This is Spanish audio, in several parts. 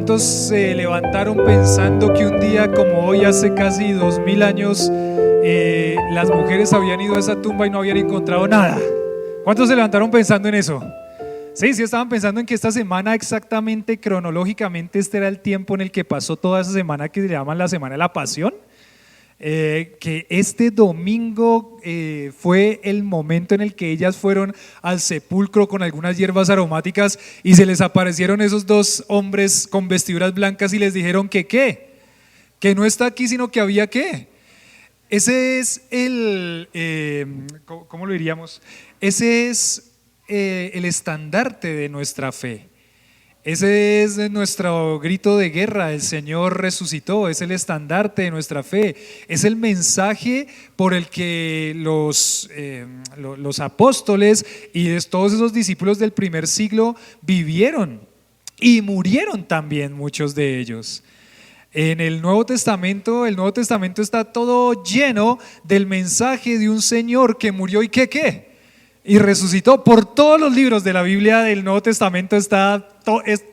¿Cuántos se levantaron pensando que un día como hoy, hace casi 2000 años, las mujeres habían ido a esa tumba y no habían encontrado nada? ¿Cuántos se levantaron pensando en eso? Sí, estaban pensando en que esta semana exactamente, cronológicamente, este era el tiempo en el que pasó toda esa semana que se llama la Semana de la Pasión. Que este domingo fue el momento en el que ellas fueron al sepulcro con algunas hierbas aromáticas y se les aparecieron esos dos hombres con vestiduras blancas y les dijeron que qué, que no está aquí sino que había qué. Ese es ¿cómo lo diríamos? Ese es el estandarte de nuestra fe. Ese es nuestro grito de guerra. El Señor resucitó, es el estandarte de nuestra fe, es el mensaje por el que los apóstoles y todos esos discípulos del primer siglo vivieron y murieron también muchos de ellos. En el Nuevo Testamento está todo lleno del mensaje de un Señor que murió y ¿qué? Y resucitó. Por todos los libros de la Biblia del Nuevo Testamento está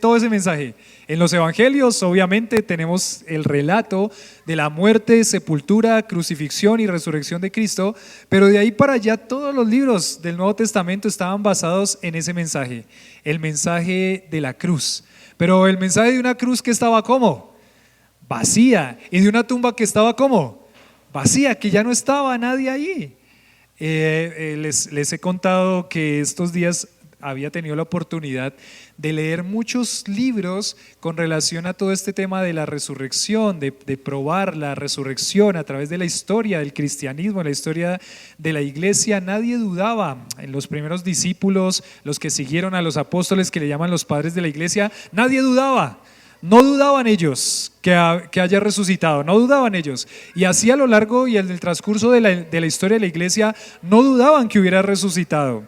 todo ese mensaje. En los evangelios obviamente tenemos el relato de la muerte, sepultura, crucifixión y resurrección de Cristo, pero de ahí para allá todos los libros del Nuevo Testamento estaban basados en ese mensaje, el mensaje de la cruz. Pero el mensaje de una cruz que estaba ¿cómo? Vacía. Y de una tumba que estaba ¿cómo? Vacía, que ya no estaba nadie allí. Les he contado que estos días había tenido la oportunidad de leer muchos libros con relación a todo este tema de la resurrección, de probar la resurrección a través de la historia del cristianismo, la historia de la iglesia. Nadie dudaba, en los primeros discípulos, los que siguieron a los apóstoles que le llaman los padres de la iglesia, nadie dudaba. No dudaban ellos que haya resucitado, no dudaban ellos. Y así a lo largo y en el transcurso de la historia de la iglesia, no dudaban que hubiera resucitado.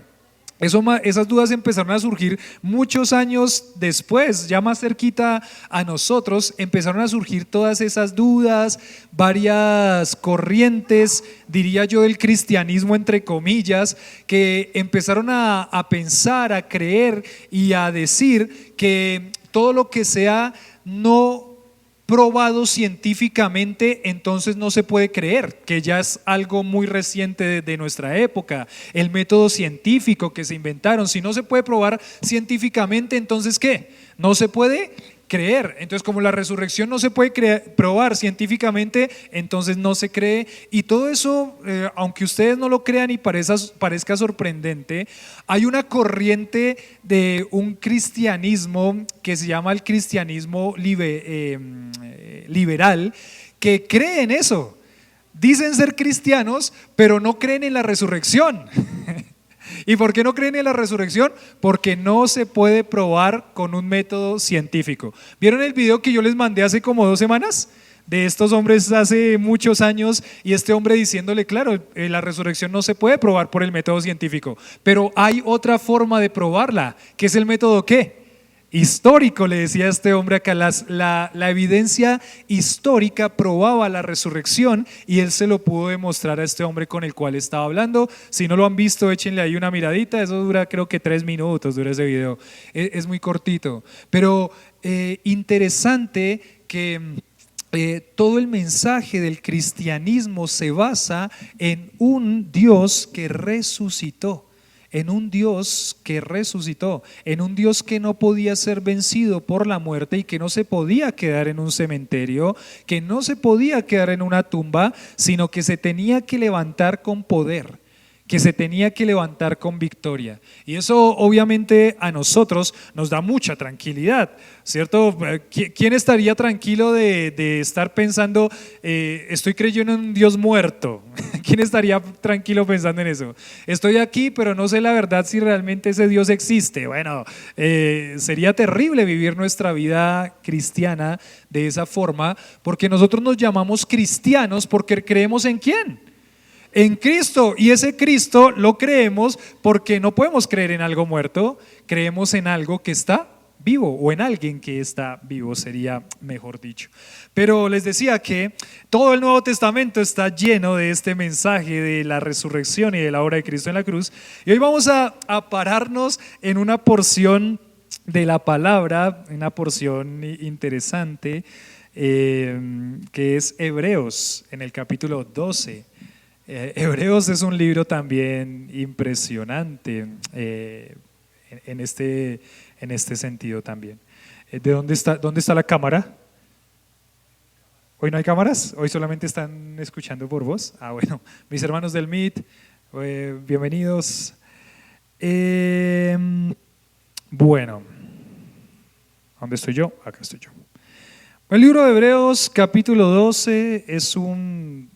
Esas dudas empezaron a surgir muchos años después, ya más cerquita a nosotros, empezaron a surgir todas esas dudas, varias corrientes, diría yo, del cristianismo entre comillas, que empezaron a pensar, a creer y a decir que todo lo que sea no probado científicamente, entonces no se puede creer, que ya es algo muy reciente de nuestra época. El método científico que se inventaron, si no se puede probar científicamente, entonces ¿qué? No se puede creer. Entonces, como la resurrección no se puede probar científicamente, entonces no se cree. Y todo eso, aunque ustedes no lo crean y parezca sorprendente, hay una corriente de un cristianismo que se llama el cristianismo liberal, que cree en eso. Dicen ser cristianos, pero no creen en la resurrección. ¿Y por qué no creen en la resurrección? Porque no se puede probar con un método científico. ¿Vieron el video que yo les mandé hace como 2 semanas? De estos hombres hace muchos años y este hombre diciéndole, claro, la resurrección no se puede probar por el método científico, pero hay otra forma de probarla, que es el método ¿qué? Histórico, le decía este hombre acá. La evidencia histórica probaba la resurrección y él se lo pudo demostrar a este hombre con el cual estaba hablando. Si no lo han visto, échenle ahí una miradita. Eso dura creo que 3 minutos, dura ese video, es muy cortito, pero interesante que todo el mensaje del cristianismo se basa en un Dios que resucitó. En un Dios que resucitó, en un Dios que no podía ser vencido por la muerte y que no se podía quedar en un cementerio, que no se podía quedar en una tumba, sino que se tenía que levantar con poder, que se tenía que levantar con victoria. Y eso obviamente a nosotros nos da mucha tranquilidad, ¿cierto? ¿Quién estaría tranquilo de estar pensando, estoy creyendo en un Dios muerto? ¿Quién estaría tranquilo pensando en eso? Estoy aquí, pero no sé la verdad si realmente ese Dios existe. Bueno, sería terrible vivir nuestra vida cristiana de esa forma, porque nosotros nos llamamos cristianos porque creemos ¿en quién? En Cristo, y ese Cristo lo creemos porque no podemos creer en algo muerto, creemos en algo que está vivo, o en alguien que está vivo sería mejor dicho. Pero les decía que todo el Nuevo Testamento está lleno de este mensaje de la resurrección y de la obra de Cristo en la cruz, y hoy vamos a pararnos en una porción de la palabra, una porción interesante, que es Hebreos, en el capítulo 12. Hebreos es un libro también impresionante en este sentido también. ¿De dónde está la cámara? ¿Hoy no hay cámaras? ¿Hoy solamente están escuchando por voz? Ah, bueno, mis hermanos del Meet, bienvenidos. Bueno, ¿dónde estoy yo? Acá estoy yo. El libro de Hebreos, capítulo 12, es un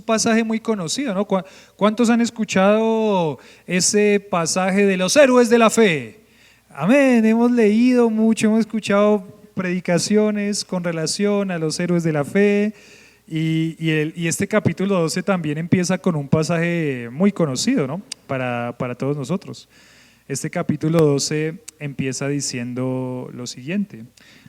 pasaje muy conocido, ¿no? ¿Cuántos han escuchado ese pasaje de los héroes de la fe? Amén, hemos leído mucho, hemos escuchado predicaciones con relación a los héroes de la fe y este capítulo 12 también empieza con un pasaje muy conocido, ¿no? Para todos nosotros. Este capítulo 12 empieza diciendo lo siguiente,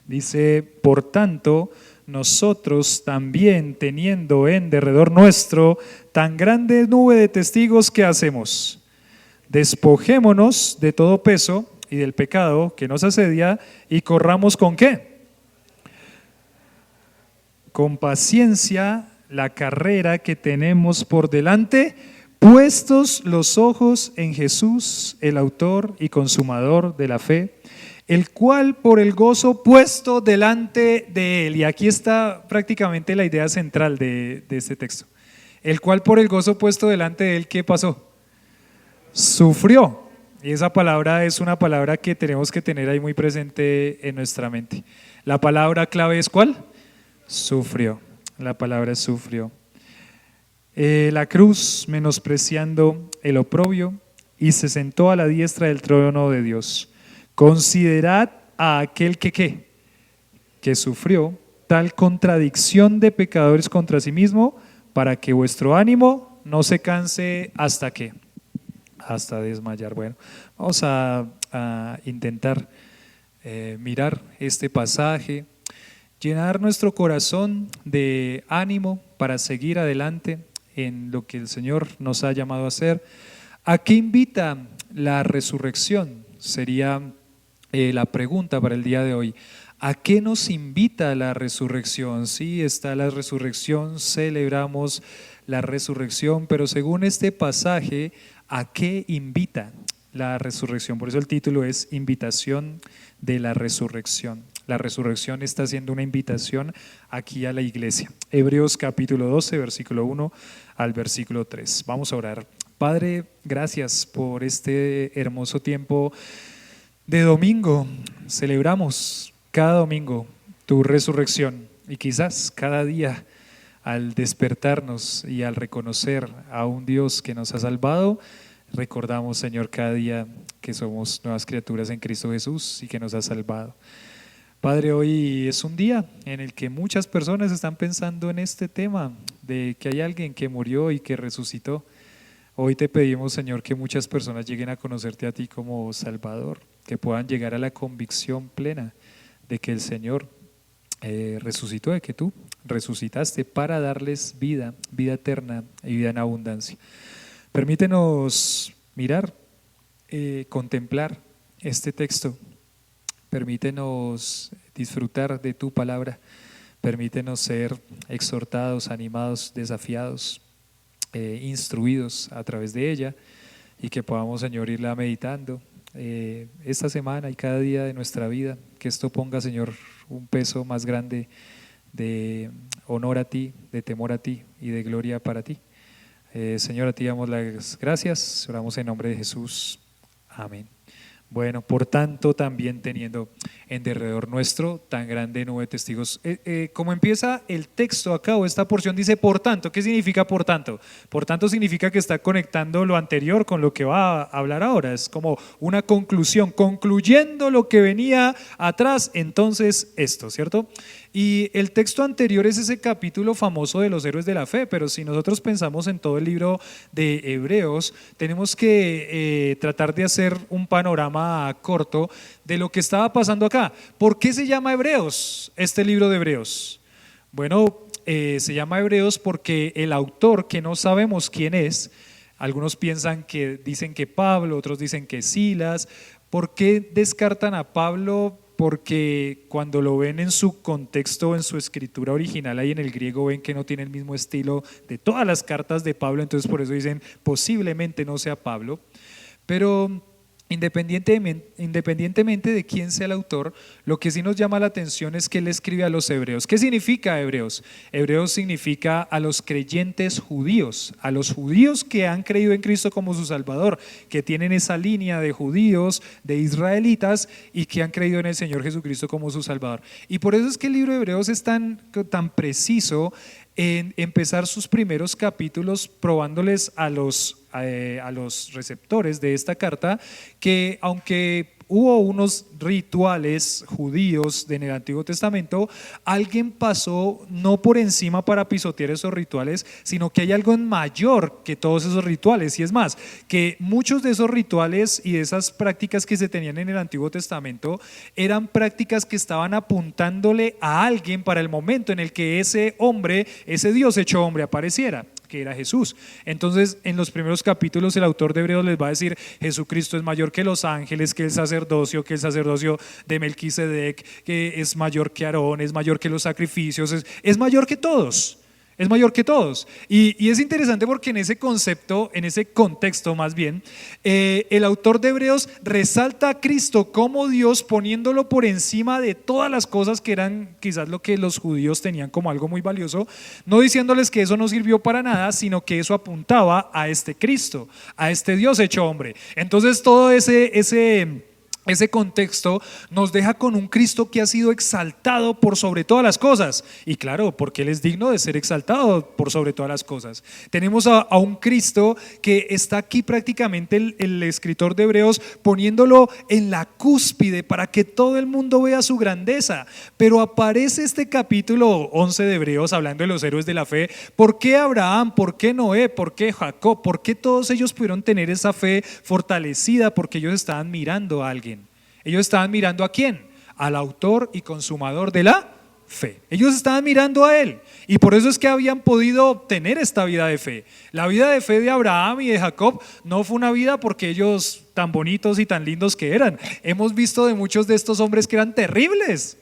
dice: por tanto, nosotros también, teniendo en derredor nuestro tan grande nube de testigos, ¿qué hacemos? Despojémonos de todo peso y del pecado que nos asedia y corramos ¿con qué? Con paciencia la carrera que tenemos por delante, puestos los ojos en Jesús, el autor y consumador de la fe, el cual por el gozo puesto delante de él, y aquí está prácticamente la idea central de este texto, el cual por el gozo puesto delante de él, ¿qué pasó? Sufrió. Y esa palabra es una palabra que tenemos que tener ahí muy presente en nuestra mente. La palabra clave es ¿cuál? Sufrió. La palabra es sufrió. La cruz, menospreciando el oprobio, y se sentó a la diestra del trono de Dios. Considerad a aquel que sufrió tal contradicción de pecadores contra sí mismo, para que vuestro ánimo no se canse hasta ¿qué? Hasta desmayar. Bueno, vamos a intentar mirar este pasaje, llenar nuestro corazón de ánimo para seguir adelante en lo que el Señor nos ha llamado a hacer. ¿A qué invita la resurrección? Sería la pregunta para el día de hoy. ¿A qué nos invita la resurrección? Sí, está la resurrección, celebramos la resurrección, pero según este pasaje, ¿a qué invita la resurrección? Por eso el título es Invitación de la Resurrección. La resurrección está haciendo una invitación aquí a la iglesia. Hebreos capítulo 12, versículo 1 al versículo 3. Vamos a orar. Padre, gracias por este hermoso tiempo de domingo. Celebramos cada domingo tu resurrección y quizás cada día al despertarnos y al reconocer a un Dios que nos ha salvado, recordamos, Señor, cada día que somos nuevas criaturas en Cristo Jesús y que nos ha salvado. Padre, hoy es un día en el que muchas personas están pensando en este tema de que hay alguien que murió y que resucitó. Hoy te pedimos, Señor, que muchas personas lleguen a conocerte a ti como Salvador, que puedan llegar a la convicción plena de que el Señor resucitó, de que tú resucitaste para darles vida, vida eterna y vida en abundancia. Permítenos mirar, contemplar este texto. Permítenos disfrutar de tu palabra, permítenos ser exhortados, animados, desafiados, instruidos a través de ella y que podamos, Señor, irla meditando esta semana y cada día de nuestra vida, que esto ponga, Señor, un peso más grande de honor a ti, de temor a ti y de gloria para ti. Señor, a ti damos las gracias, oramos en nombre de Jesús, amén. Bueno, por tanto, también teniendo en derredor nuestro tan grande nube de testigos. Como empieza el texto acá, o esta porción dice por tanto. ¿Qué significa por tanto? Por tanto significa que está conectando lo anterior con lo que va a hablar ahora. Es como una conclusión, concluyendo lo que venía atrás, entonces esto, ¿cierto? Y el texto anterior es ese capítulo famoso de los héroes de la fe, pero si nosotros pensamos en todo el libro de Hebreos, tenemos que tratar de hacer un panorama corto de lo que estaba pasando acá. ¿Por qué se llama Hebreos, este libro de Hebreos? Bueno, se llama Hebreos porque el autor, que no sabemos quién es, algunos dicen que Pablo, otros dicen que Silas, ¿Por qué descartan a Pablo? Porque cuando lo ven en su contexto, en su escritura original, ahí en el griego, ven que no tiene el mismo estilo de todas las cartas de Pablo, entonces por eso dicen posiblemente no sea Pablo. Pero independientemente de quién sea el autor, lo que sí nos llama la atención es que él escribe a los hebreos. ¿Qué significa hebreos? Hebreos significa a los creyentes judíos, a los judíos que han creído en Cristo como su Salvador, que tienen esa línea de judíos, de israelitas y que han creído en el Señor Jesucristo como su Salvador. Y por eso es que el libro de Hebreos es tan preciso en empezar sus primeros capítulos probándoles a los receptores de esta carta que aunque hubo unos rituales judíos en el Antiguo Testamento, alguien pasó no por encima para pisotear esos rituales, sino que hay algo mayor que todos esos rituales. Y es más, que muchos de esos rituales y de esas prácticas que se tenían en el Antiguo Testamento eran prácticas que estaban apuntándole a alguien para el momento en el que ese hombre, ese Dios hecho hombre apareciera, que era Jesús. Entonces en los primeros capítulos el autor de Hebreos les va a decir: Jesucristo es mayor que los ángeles, que el sacerdocio de Melquisedec, que es mayor que Aarón, es mayor que los sacrificios, es mayor que todos. Es mayor que todos. Y es interesante porque en ese concepto, en ese contexto más bien, el autor de Hebreos resalta a Cristo como Dios, poniéndolo por encima de todas las cosas que eran quizás lo que los judíos tenían como algo muy valioso, no diciéndoles que eso no sirvió para nada, sino que eso apuntaba a este Cristo, a este Dios hecho hombre. Entonces todo ese contexto nos deja con un Cristo que ha sido exaltado por sobre todas las cosas. Y claro, porque Él es digno de ser exaltado por sobre todas las cosas. Tenemos a un Cristo que está aquí prácticamente el escritor de Hebreos poniéndolo en la cúspide para que todo el mundo vea su grandeza. Pero aparece este capítulo 11 de Hebreos hablando de los héroes de la fe. ¿Por qué Abraham? ¿Por qué Noé? ¿Por qué Jacob? ¿Por qué todos ellos pudieron tener esa fe fortalecida? Porque ellos estaban mirando a alguien. Ellos estaban mirando ¿a quién? Al autor y consumador de la fe. Ellos estaban mirando a Él y por eso es que habían podido obtener esta vida de fe. La vida de fe de Abraham y de Jacob no fue una vida porque ellos tan bonitos y tan lindos que eran. Hemos visto de muchos de estos hombres que eran terribles.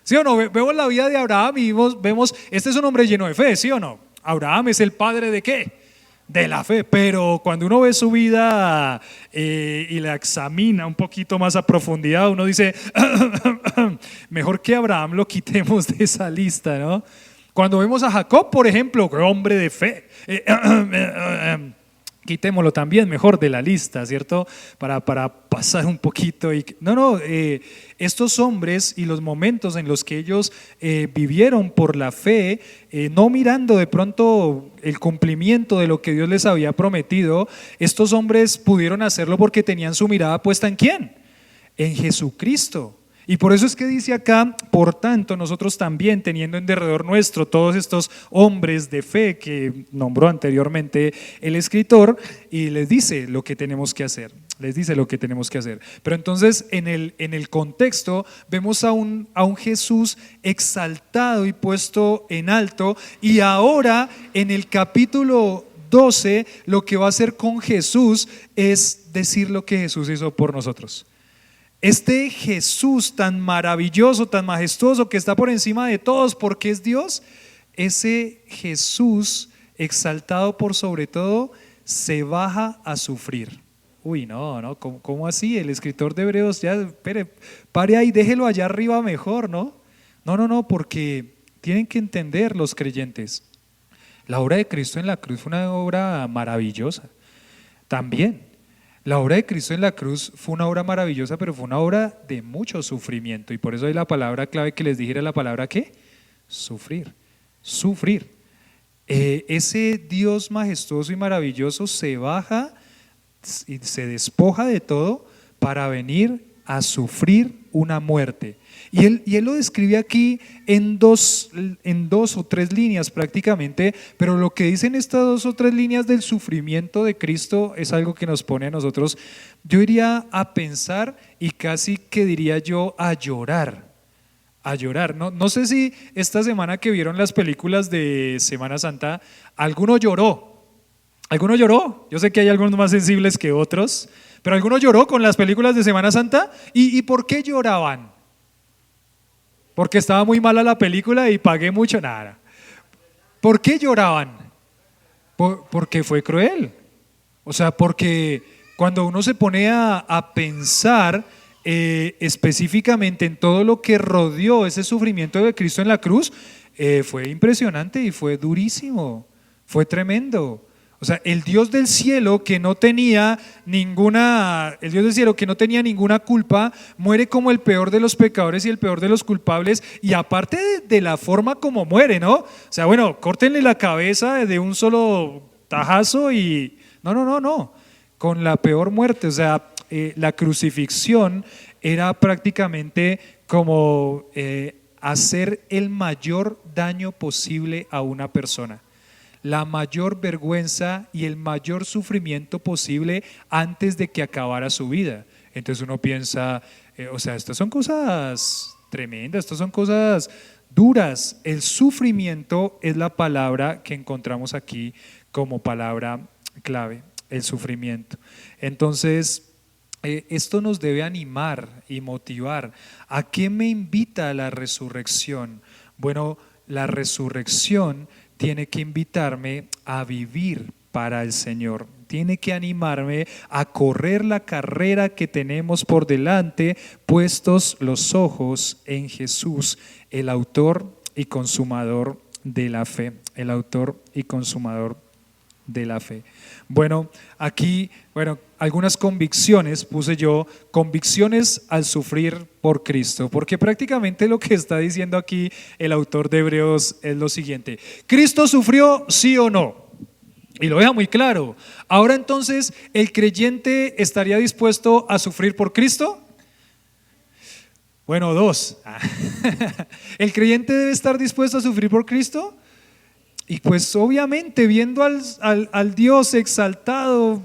¿Sí o no? Vemos la vida de Abraham y vemos, este es un hombre lleno de fe, ¿sí o no? Abraham es el padre ¿de qué? De la fe, pero cuando uno ve su vida y la examina un poquito más a profundidad, uno dice, mejor que Abraham lo quitemos de esa lista, ¿no? Cuando vemos a Jacob, por ejemplo, hombre de fe, quitémoslo también mejor de la lista, ¿cierto? Para pasar un poquito. Estos hombres y los momentos en los que ellos vivieron por la fe, no mirando de pronto el cumplimiento de lo que Dios les había prometido, estos hombres pudieron hacerlo porque tenían su mirada puesta ¿en quién? En Jesucristo. Y por eso es que dice acá, por tanto, nosotros también teniendo en derredor nuestro todos estos hombres de fe que nombró anteriormente el escritor, y les dice lo que tenemos que hacer. Les dice lo que tenemos que hacer. Pero entonces en el contexto vemos a un Jesús exaltado y puesto en alto, y ahora en el capítulo 12 lo que va a hacer con Jesús es decir lo que Jesús hizo por nosotros. Este Jesús tan maravilloso, tan majestuoso, que está por encima de todos porque es Dios, ese Jesús exaltado por sobre todo se baja a sufrir. Uy, no, ¿cómo así? El escritor de Hebreos, ya, espere, pare ahí, déjelo allá arriba mejor, ¿no? No, porque tienen que entender los creyentes. La obra de Cristo en la cruz fue una obra maravillosa, también. La obra de Cristo en la cruz fue una obra maravillosa, pero fue una obra de mucho sufrimiento. Y por eso hay la palabra clave que les dije, era la palabra ¿qué? Sufrir. Ese Dios majestuoso y maravilloso se baja y se despoja de todo para venir a sufrir una muerte. Y él lo describe aquí en dos o tres líneas prácticamente, pero lo que dicen estas 2 o 3 líneas del sufrimiento de Cristo es algo que nos pone a nosotros, yo iría a pensar y casi que diría yo a llorar. No sé si esta semana que vieron las películas de Semana Santa, alguno lloró. ¿Alguno lloró? Yo sé que hay algunos más sensibles que otros, pero ¿alguno lloró con las películas de Semana Santa? ¿Y por qué lloraban? ¿Porque estaba muy mala la película y pagué mucho? Nada. ¿Por qué lloraban? Porque fue cruel. O sea, porque cuando uno se pone a pensar específicamente en todo lo que rodeó ese sufrimiento de Cristo en la cruz, fue impresionante y fue durísimo, fue tremendo. O sea, el Dios del cielo que no tenía el Dios del cielo que no tenía ninguna culpa, muere como el peor de los pecadores y el peor de los culpables, y aparte de la forma como muere, ¿no? O sea, bueno, córtenle la cabeza de un solo tajazo y no, con la peor muerte. O sea, la crucifixión era prácticamente como hacer el mayor daño posible a una persona, la mayor vergüenza y el mayor sufrimiento posible antes de que acabara su vida. Entonces uno piensa, o sea, estas son cosas tremendas, estas son cosas duras. El sufrimiento es la palabra que encontramos aquí como palabra clave, el sufrimiento. Entonces, esto nos debe animar y motivar. ¿A qué me invita la resurrección? Bueno, la resurrección tiene que invitarme a vivir para el Señor, tiene que animarme a correr la carrera que tenemos por delante, puestos los ojos en Jesús, el autor y consumador de la fe, el autor y consumador de la fe. Bueno, aquí, algunas convicciones puse yo, convicciones al sufrir por Cristo, porque prácticamente lo que está diciendo aquí el autor de Hebreos es lo siguiente: ¿Cristo sufrió, sí o no? Y lo deja muy claro. Ahora entonces, ¿el creyente estaría dispuesto a sufrir por Cristo? Bueno, dos. ¿El creyente debe estar dispuesto a sufrir por Cristo? Y pues obviamente viendo al Dios exaltado,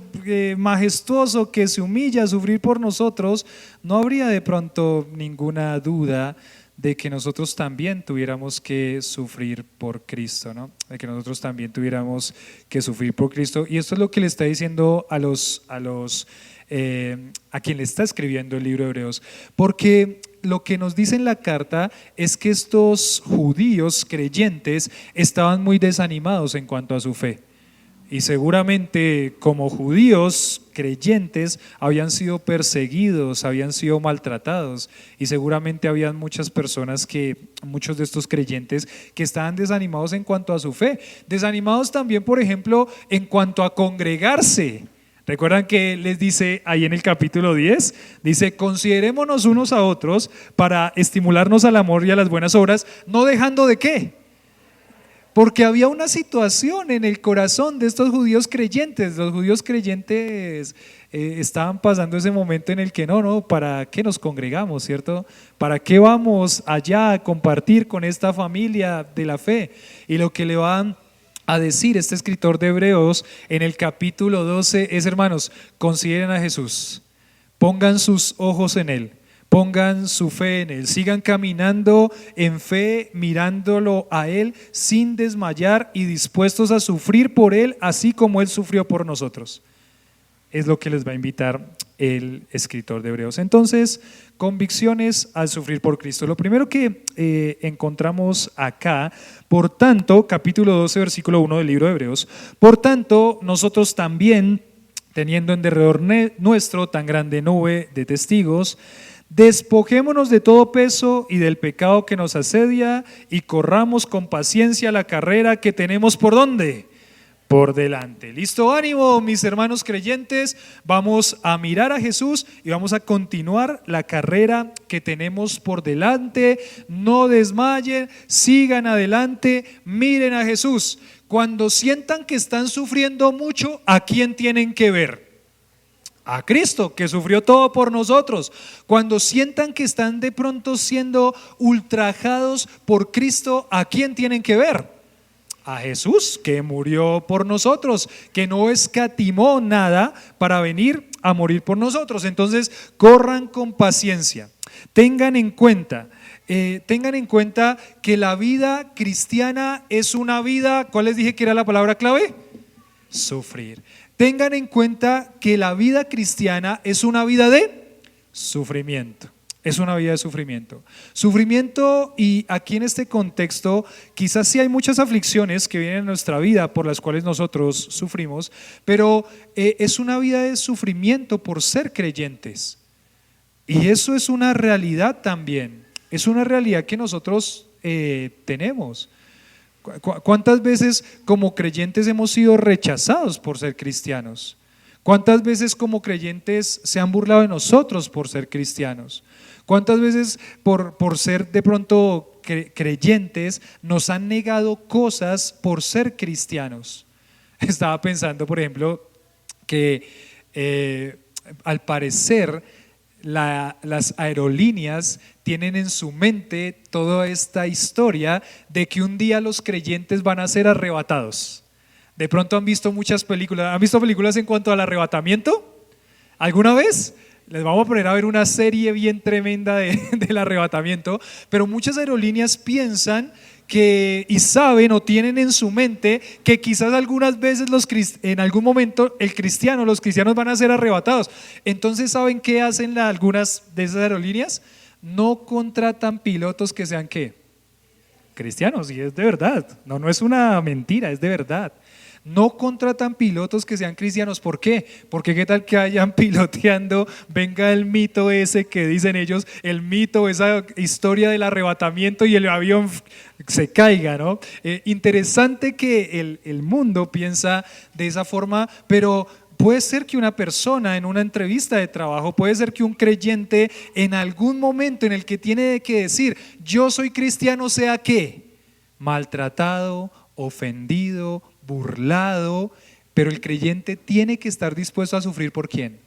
majestuoso, que se humilla a sufrir por nosotros, no habría de pronto ninguna duda de que nosotros también tuviéramos que sufrir por Cristo, ¿no? De que nosotros también tuviéramos que sufrir por Cristo. Y esto es lo que le está diciendo a quien le está escribiendo el libro de Hebreos, porque lo que nos dice en la carta es que estos judíos creyentes estaban muy desanimados en cuanto a su fe, y seguramente como judíos creyentes habían sido perseguidos, habían sido maltratados, y seguramente habían muchas personas muchos de estos creyentes que estaban desanimados en cuanto a su fe, desanimados también, por ejemplo, en cuanto a congregarse. ¿Recuerdan que les dice ahí en el capítulo 10? Dice: considerémonos unos a otros para estimularnos al amor y a las buenas obras, no dejando de ¿qué? Porque había una situación en el corazón de estos judíos creyentes. Los judíos creyentes estaban pasando ese momento en el que ¿para qué nos congregamos, cierto? ¿Para qué vamos allá a compartir con esta familia de la fe? Y lo que le van a decir este escritor de Hebreos en el capítulo 12 es: hermanos, consideren a Jesús, pongan sus ojos en Él, pongan su fe en Él, sigan caminando en fe, mirándolo a Él sin desmayar y dispuestos a sufrir por Él, así como Él sufrió por nosotros. Es lo que les va a invitar el escritor de Hebreos. Entonces, convicciones al sufrir por Cristo. Lo primero que encontramos acá: por tanto, capítulo 12, versículo 1 del libro de Hebreos, por tanto, nosotros también, teniendo en derredor nuestro tan grande nube de testigos, despojémonos de todo peso y del pecado que nos asedia, y corramos con paciencia la carrera que tenemos ¿por dónde? Por delante. ¿Listo? Ánimo, mis hermanos creyentes, vamos a mirar a Jesús y vamos a continuar la carrera que tenemos por delante. No desmayen, sigan adelante, miren a Jesús. Cuando sientan que están sufriendo mucho, ¿a quién tienen que ver? A Cristo, que sufrió todo por nosotros. Cuando sientan que están de pronto siendo ultrajados por Cristo, ¿a quién tienen que ver? A Jesús, que murió por nosotros, que no escatimó nada para venir a morir por nosotros. Entonces, corran con paciencia. Tengan en cuenta que la vida cristiana es una vida, ¿cuál les dije que era la palabra clave? sufrir. Tengan en cuenta que la vida cristiana es una vida de sufrimiento. Es una vida de sufrimiento. Sufrimiento, y aquí en este contexto, quizás sí hay muchas aflicciones que vienen en nuestra vida por las cuales nosotros sufrimos, pero es una vida de sufrimiento por ser creyentes. Y eso es una realidad también. Es una realidad que nosotros tenemos. ¿Cuántas veces como creyentes hemos sido rechazados por ser cristianos? ¿Cuántas veces como creyentes se han burlado de nosotros por ser cristianos? ¿Cuántas veces por ser de pronto creyentes nos han negado cosas por ser cristianos? Estaba pensando, por ejemplo, que al parecer las aerolíneas tienen en su mente toda esta historia de que un día los creyentes van a ser arrebatados. De pronto han visto muchas películas. ¿Han visto películas en cuanto al arrebatamiento? ¿Alguna vez? Les vamos a poner a ver una serie bien tremenda del arrebatamiento, pero muchas aerolíneas piensan que, y saben o tienen en su mente que quizás algunas veces en algún momento los cristianos van a ser arrebatados. Entonces, ¿saben qué hacen algunas de esas aerolíneas? No contratan pilotos que sean ¿qué? Cristianos, y es de verdad, no es una mentira, es de verdad. No contratan pilotos que sean cristianos. ¿Por qué? Porque qué tal que hayan piloteando, venga el mito ese que dicen ellos, el mito, esa historia del arrebatamiento y el avión se caiga, ¿no? Interesante que el mundo piensa de esa forma, pero puede ser que una persona en una entrevista de trabajo, puede ser que un creyente en algún momento en el que tiene que decir, yo soy cristiano, sea ¿qué? Maltratado, ofendido, burlado, pero el creyente tiene que estar dispuesto a sufrir ¿por quién?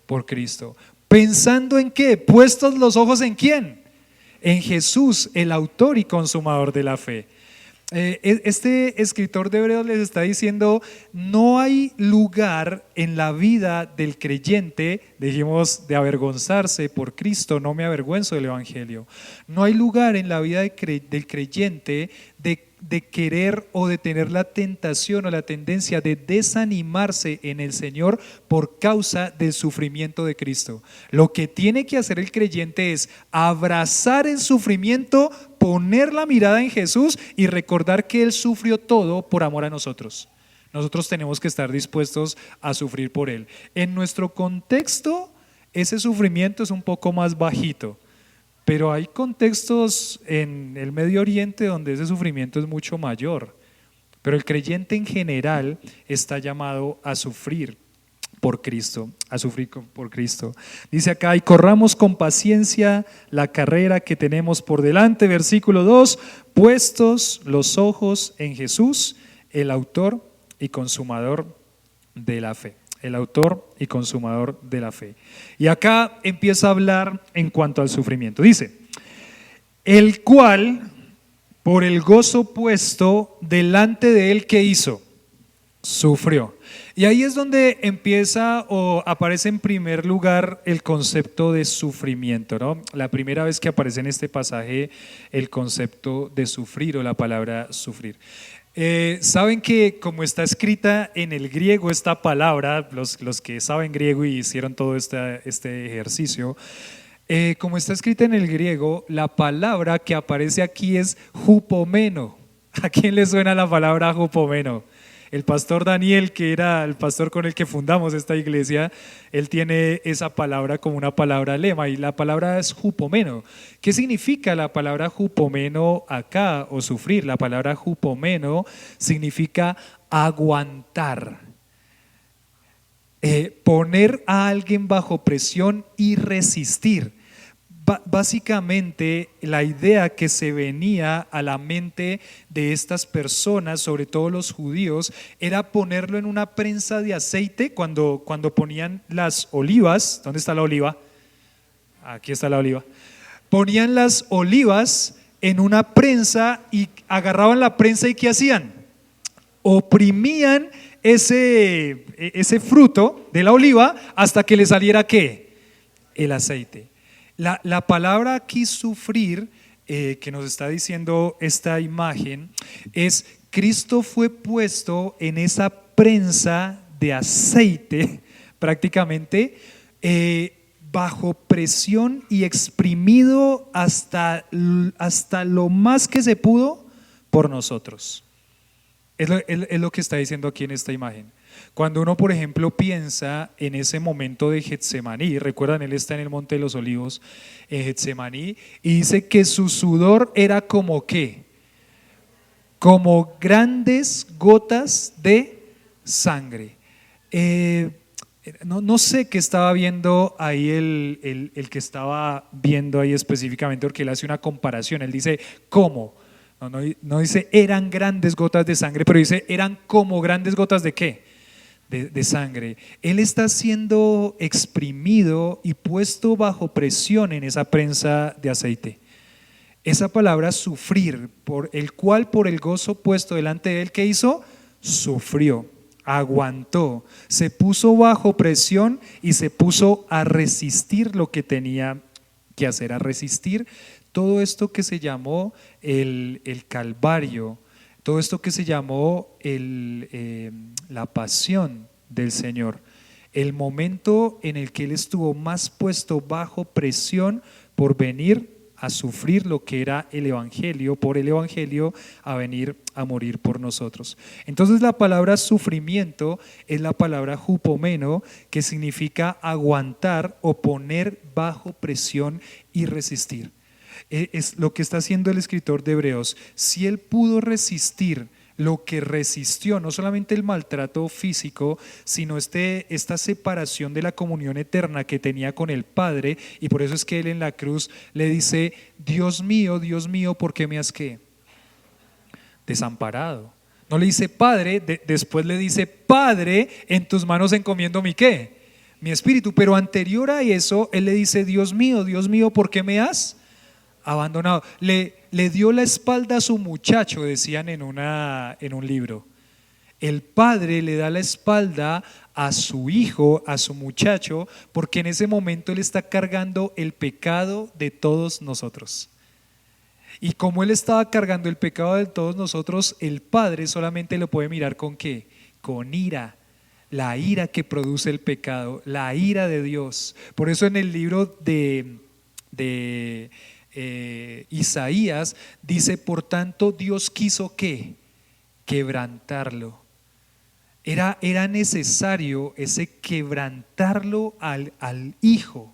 Por Cristo. ¿Pensando en qué? ¿Puestos los ojos en quién? En Jesús, el autor y consumador de la fe. Este escritor de Hebreos les está diciendo, no hay lugar en la vida del creyente, dijimos, de avergonzarse por Cristo, no me avergüenzo del Evangelio. No hay lugar en la vida del creyente de querer o de tener la tentación o la tendencia de desanimarse en el Señor por causa del sufrimiento de Cristo. Lo que tiene que hacer el creyente es abrazar el sufrimiento, poner la mirada en Jesús y recordar que Él sufrió todo por amor a nosotros. Nosotros tenemos que estar dispuestos a sufrir por Él. En nuestro contexto, ese sufrimiento es un poco más bajito. Pero hay contextos en el Medio Oriente donde ese sufrimiento es mucho mayor. Pero el creyente en general está llamado a sufrir por Cristo, a sufrir por Cristo. Dice acá, y corramos con paciencia la carrera que tenemos por delante, versículo 2, puestos los ojos en Jesús, el autor y consumador de la fe. El autor y consumador de la fe. Y acá empieza a hablar en cuanto al sufrimiento. Dice, el cual, por el gozo puesto delante de él, ¿qué hizo? Sufrió. Y ahí es donde empieza o aparece en primer lugar el concepto de sufrimiento, ¿no? La primera vez que aparece en este pasaje el concepto de sufrir o la palabra sufrir. Saben que como está escrita en el griego esta palabra, los que saben griego y hicieron todo este ejercicio, como está escrita en el griego, la palabra que aparece aquí es hupomeno. ¿A quién le suena la palabra hupomeno? El pastor Daniel, que era el pastor con el que fundamos esta iglesia, él tiene esa palabra como una palabra lema y la palabra es hupomeno. ¿Qué significa la palabra hupomeno acá o sufrir? La palabra hupomeno significa aguantar, poner a alguien bajo presión y resistir. Básicamente la idea que se venía a la mente de estas personas, sobre todo los judíos, era ponerlo en una prensa de aceite cuando ponían las olivas. ¿Dónde está la oliva? Aquí está la oliva. Ponían las olivas en una prensa y agarraban la prensa y ¿qué hacían? Oprimían ese fruto de la oliva hasta que le saliera ¿qué? El aceite. La palabra aquí sufrir, que nos está diciendo esta imagen, es Cristo fue puesto en esa prensa de aceite prácticamente bajo presión y exprimido hasta lo más que se pudo por nosotros. Es lo que está diciendo aquí en esta imagen. Cuando uno, por ejemplo, piensa en ese momento de Getsemaní, recuerdan, él está en el Monte de los Olivos, en Getsemaní, y dice que su sudor era como ¿qué? Como grandes gotas de sangre. No sé qué estaba viendo ahí el que estaba viendo ahí específicamente, porque él hace una comparación, él dice ¿cómo? No dice eran grandes gotas de sangre, pero dice eran como grandes gotas de ¿qué? De sangre. Él está siendo exprimido y puesto bajo presión en esa prensa de aceite. Esa palabra sufrir, por el cual por el gozo puesto delante de él, ¿qué hizo? Sufrió, aguantó, se puso bajo presión y se puso a resistir lo que tenía que hacer, a resistir todo esto que se llamó el Calvario, todo esto que se llamó la pasión del Señor, el momento en el que Él estuvo más puesto bajo presión por venir a sufrir lo que era el Evangelio, por el Evangelio a venir a morir por nosotros. Entonces la palabra sufrimiento es la palabra hupomeno, que significa aguantar o poner bajo presión y resistir. Es lo que está haciendo el escritor de Hebreos. Si él pudo resistir lo que resistió, no solamente el maltrato físico, sino esta separación de la comunión eterna que tenía con el Padre, y por eso es que él en la cruz le dice, Dios mío, ¿por qué me has qué? Desamparado. No le dice Padre, después le dice Padre, en tus manos encomiendo mi qué, mi espíritu, pero anterior a eso él le dice, Dios mío, ¿por qué me has abandonado? Le dio la espalda a su muchacho, decían en un libro. El padre le da la espalda a su hijo, a su muchacho, porque en ese momento él está cargando el pecado de todos nosotros. Y como él estaba cargando el pecado de todos nosotros, el padre solamente lo puede mirar ¿con qué? Con ira. La ira que produce el pecado, la ira de Dios. Por eso en el libro de Isaías dice, por tanto Dios quiso ¿qué? Quebrantarlo. Era necesario ese quebrantarlo al hijo.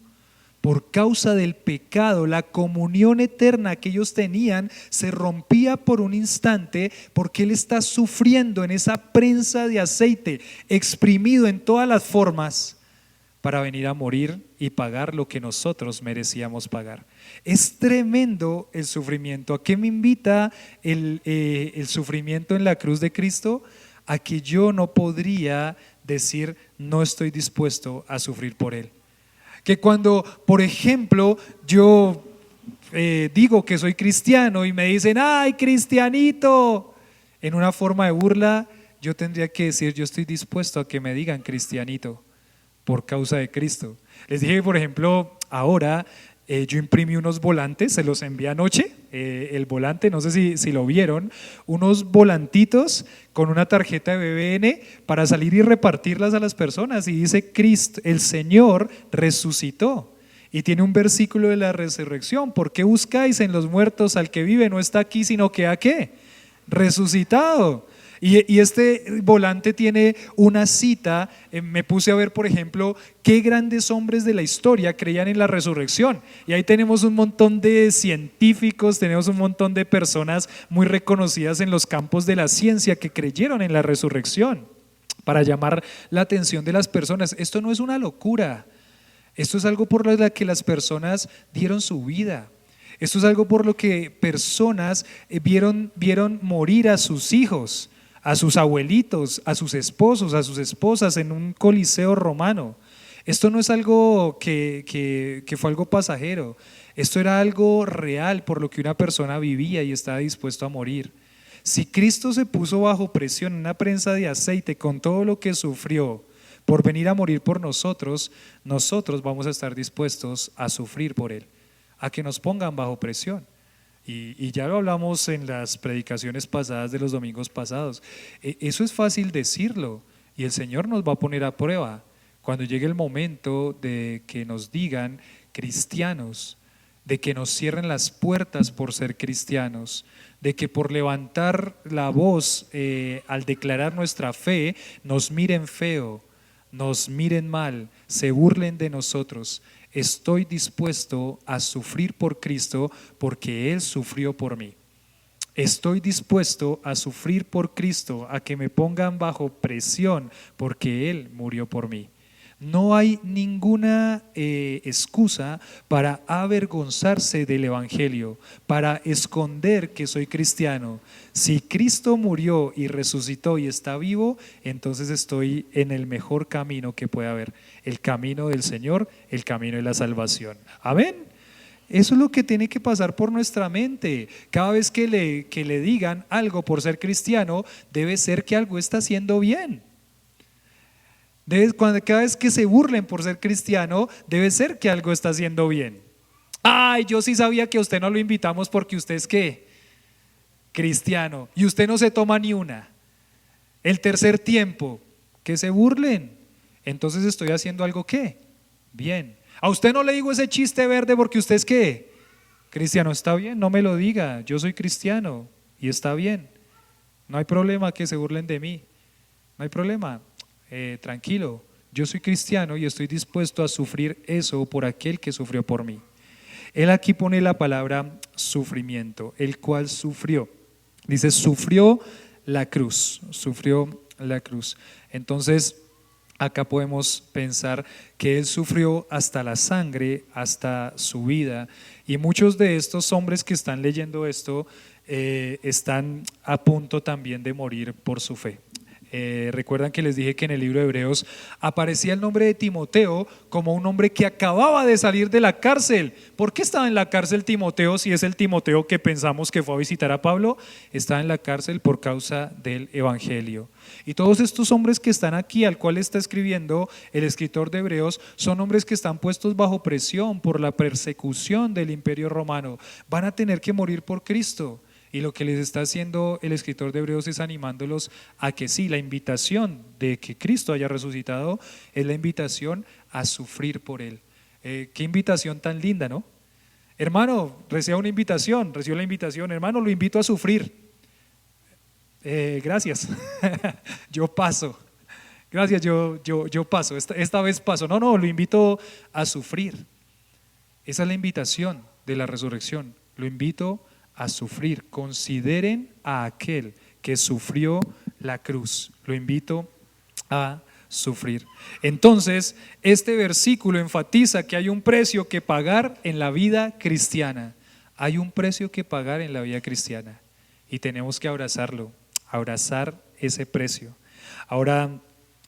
Por causa del pecado, la comunión eterna que ellos tenían se rompía por un instante, porque él está sufriendo en esa prensa de aceite, exprimido en todas las formas, para venir a morir y pagar lo que nosotros merecíamos pagar. Es tremendo el sufrimiento. ¿A qué me invita el sufrimiento en la cruz de Cristo? A que yo no podría decir no estoy dispuesto a sufrir por Él. Que cuando, por ejemplo, yo digo que soy cristiano y me dicen, ¡ay, cristianito!, en una forma de burla, yo tendría que decir, yo estoy dispuesto a que me digan cristianito por causa de Cristo. Les dije, por ejemplo, ahora yo imprimí unos volantes, se los envié anoche, el volante, no sé si lo vieron, unos volantitos con una tarjeta de BBN para salir y repartirlas a las personas, y dice Cristo, el Señor resucitó, y tiene un versículo de la resurrección. ¿Por qué buscáis en los muertos al que vive? No está aquí, sino que ¿a qué? Resucitado. Y este volante tiene una cita. Me puse a ver, por ejemplo, qué grandes hombres de la historia creían en la resurrección, y ahí tenemos un montón de científicos, tenemos un montón de personas muy reconocidas en los campos de la ciencia que creyeron en la resurrección para llamar la atención de las personas. Esto no es una locura, esto es algo por lo que las personas dieron su vida. Esto es algo por lo que personas vieron morir a sus hijos, a sus abuelitos, a sus esposos, a sus esposas en un coliseo romano. Esto no es algo que fue algo pasajero. Esto era algo real por lo que una persona vivía y estaba dispuesto a morir. Si Cristo se puso bajo presión en una prensa de aceite con todo lo que sufrió por venir a morir por nosotros, nosotros vamos a estar dispuestos a sufrir por Él, a que nos pongan bajo presión. Y ya lo hablamos en las predicaciones pasadas de los domingos pasados. Eso es fácil decirlo, Y el Señor nos va a poner a prueba cuando llegue el momento de que nos digan cristianos, de que nos cierren las puertas por ser cristianos, de que por levantar la voz al declarar nuestra fe nos miren feo, nos miren mal, se burlen de nosotros. Estoy dispuesto a sufrir por Cristo porque Él sufrió por mí. Estoy dispuesto a sufrir por Cristo, a que me pongan bajo presión porque Él murió por mí. No hay ninguna excusa para avergonzarse del Evangelio, para esconder que soy cristiano. Si Cristo murió y resucitó y está vivo, entonces estoy en el mejor camino que puede haber, el camino del Señor, el camino de la salvación. Amén. Eso es lo que tiene que pasar por nuestra mente. Cada vez que le digan algo por ser cristiano, debe ser que algo está haciendo bien. Cada vez que se burlen por ser cristiano, debe ser que algo está haciendo bien. Ay, yo sí sabía que a usted no lo invitamos porque usted es ¿qué? Cristiano. Y usted no se toma ni una. El tercer tiempo, que se burlen. Entonces estoy haciendo algo ¿qué? Bien. A usted no le digo ese chiste verde porque usted es ¿qué? Cristiano. Está bien, no me lo diga. Yo soy cristiano y está bien. No hay problema que se burlen de mí. No hay problema. Tranquilo, yo soy cristiano y estoy dispuesto a sufrir eso por aquel que sufrió por mí. Él aquí pone la palabra sufrimiento, el cual sufrió. Dice, sufrió la cruz, sufrió la cruz. Entonces, acá podemos pensar que Él sufrió hasta la sangre, hasta su vida. Y muchos de estos hombres que están leyendo esto están a punto también de morir por su fe. Recuerdan que les dije que en el libro de Hebreos aparecía el nombre de Timoteo como un hombre que acababa de salir de la cárcel. ¿Por qué estaba en la cárcel Timoteo si es el Timoteo que pensamos que fue a visitar a Pablo? Estaba en la cárcel por causa del Evangelio. Y todos estos hombres que están aquí, al cual está escribiendo el escritor de Hebreos, son hombres que están puestos bajo presión por la persecución del Imperio Romano. Van a tener que morir por Cristo. Y lo que les está haciendo el escritor de Hebreos es animándolos a que sí, la invitación de que Cristo haya resucitado es la invitación a sufrir por Él. Qué invitación tan linda, ¿no? Hermano, reciba una invitación, recibo la invitación, hermano, lo invito a sufrir. Gracias, yo paso. Gracias, yo paso, esta vez paso. No, lo invito a sufrir. Esa es la invitación de la resurrección. Lo invito a sufrir. Consideren a aquel que sufrió la cruz. Lo invito a sufrir. Entonces, este versículo enfatiza que hay un precio que pagar en la vida cristiana. Hay un precio que pagar en la vida cristiana y tenemos que abrazarlo, abrazar ese precio. Ahora,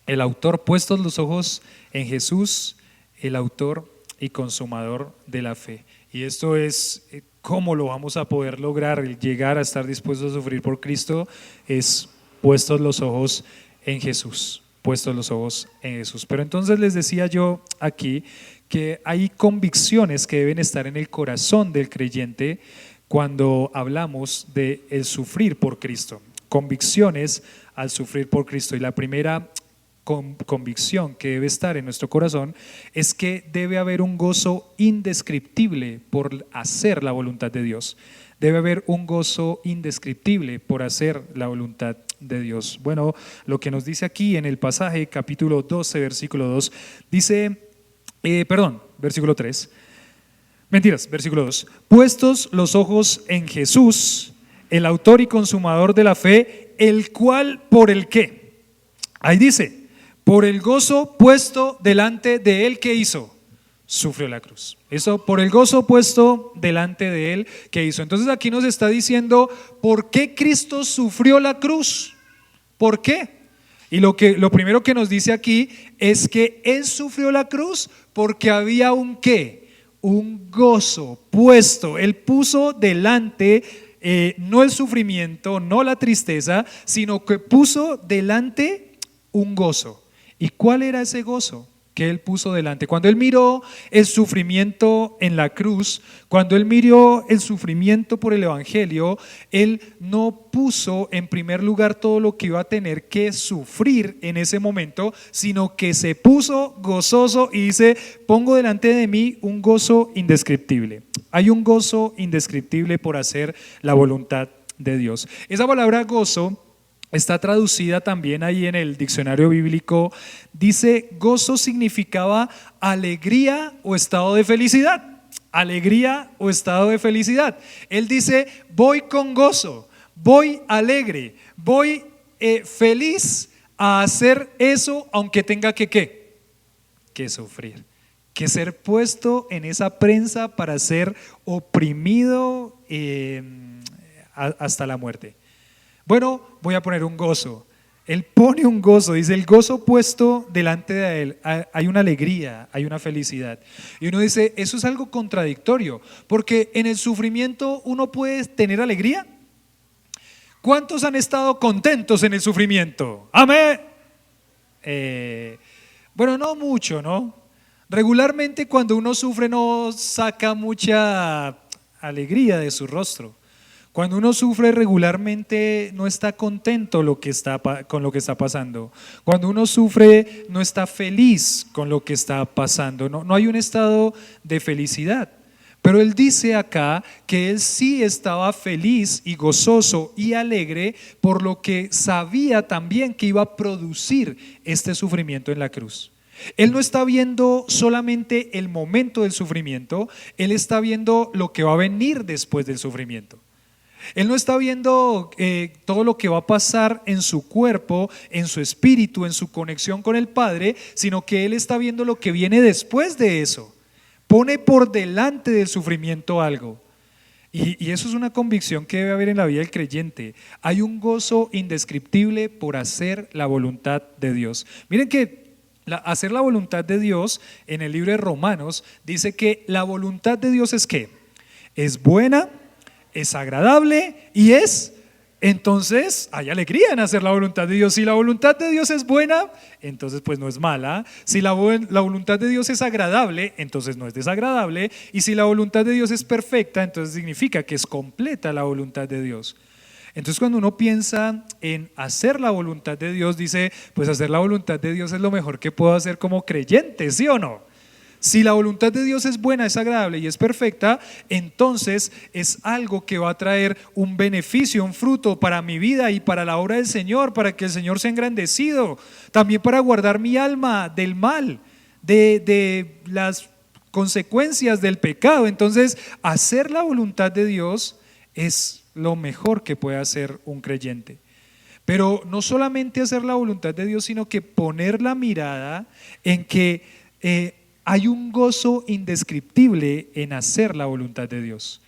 el autor, puestos los ojos en Jesús, el autor y consumador de la fe. Y esto es cómo lo vamos a poder lograr, el llegar a estar dispuestos a sufrir por Cristo, es puestos los ojos en Jesús, puestos los ojos en Jesús. Pero entonces les decía yo aquí que hay convicciones que deben estar en el corazón del creyente cuando hablamos de el sufrir por Cristo. Convicciones al sufrir por Cristo. Y la primera convicción que debe estar en nuestro corazón es que debe haber un gozo indescriptible por hacer la voluntad de Dios. Debe haber un gozo indescriptible por hacer la voluntad de Dios. Bueno, lo que nos dice aquí en el pasaje, capítulo 12, versículo 2, dice, versículo 3, versículo 2, puestos los ojos en Jesús, el autor y consumador de la fe, el cual por el qué. Ahí dice, por el gozo puesto delante de él, ¿qué hizo? Sufrió la cruz. Eso, por el gozo puesto delante de él, ¿qué hizo? Entonces aquí nos está diciendo, ¿por qué Cristo sufrió la cruz? ¿Por qué? Y lo primero que nos dice aquí es que él sufrió la cruz porque había un ¿qué? Un gozo puesto. Él puso delante no el sufrimiento, no la tristeza, sino que puso delante un gozo. ¿Y cuál era ese gozo? que Él puso delante. Cuando Él miró el sufrimiento en la cruz, cuando Él miró el sufrimiento por el Evangelio, Él no puso en primer lugar todo lo que iba a tener que sufrir en ese momento, sino que se puso gozoso y dice: pongo delante de mí un gozo indescriptible. Hay un gozo indescriptible por hacer la voluntad de Dios. Esa palabra gozo está traducida también ahí en el diccionario bíblico. Dice: gozo significaba alegría o estado de felicidad. Alegría o estado de felicidad. Él dice: voy con gozo, voy alegre, voy feliz a hacer eso, aunque tenga que sufrir, que ser puesto en esa prensa para ser oprimido hasta la muerte. Bueno, voy a poner un gozo. Él pone un gozo, dice: el gozo puesto delante de Él, hay una alegría, hay una felicidad. Y uno dice: eso es algo contradictorio, porque en el sufrimiento uno puede tener alegría. ¿Cuántos han estado contentos en el sufrimiento? Amén. Bueno, no mucho, ¿no? Regularmente cuando uno sufre no saca mucha alegría de su rostro. Cuando uno sufre regularmente no está contento con lo que está pasando. Cuando uno sufre no está feliz con lo que está pasando. No hay un estado de felicidad. Pero Él dice acá que Él sí estaba feliz y gozoso y alegre por lo que sabía también que iba a producir este sufrimiento en la cruz. Él no está viendo solamente el momento del sufrimiento, Él está viendo lo que va a venir después del sufrimiento. Él no está viendo todo lo que va a pasar en su cuerpo, en su espíritu, en su conexión con el Padre, sino que Él está viendo lo que viene después de eso. Pone por delante del sufrimiento algo. Y eso es una convicción que debe haber en la vida del creyente. Hay un gozo indescriptible por hacer la voluntad de Dios. Miren que hacer la voluntad de Dios en el libro de Romanos dice que la voluntad de Dios es ¿qué? Es buena, es agradable y entonces hay alegría en hacer la voluntad de Dios. Si la voluntad de Dios es buena, entonces pues no es mala. Si la voluntad de Dios es agradable, entonces no es desagradable. Y si la voluntad de Dios es perfecta, entonces significa que es completa la voluntad de Dios. Entonces cuando uno piensa en hacer la voluntad de Dios, dice: pues hacer la voluntad de Dios es lo mejor que puedo hacer como creyente, ¿sí o no? Si la voluntad de Dios es buena, es agradable y es perfecta, entonces es algo que va a traer un beneficio, un fruto para mi vida y para la obra del Señor, para que el Señor sea engrandecido, también para guardar mi alma del mal, de las consecuencias del pecado. Entonces, hacer la voluntad de Dios es lo mejor que puede hacer un creyente. Pero no solamente hacer la voluntad de Dios, sino que poner la mirada en que hay un gozo indescriptible en hacer la voluntad de Dios,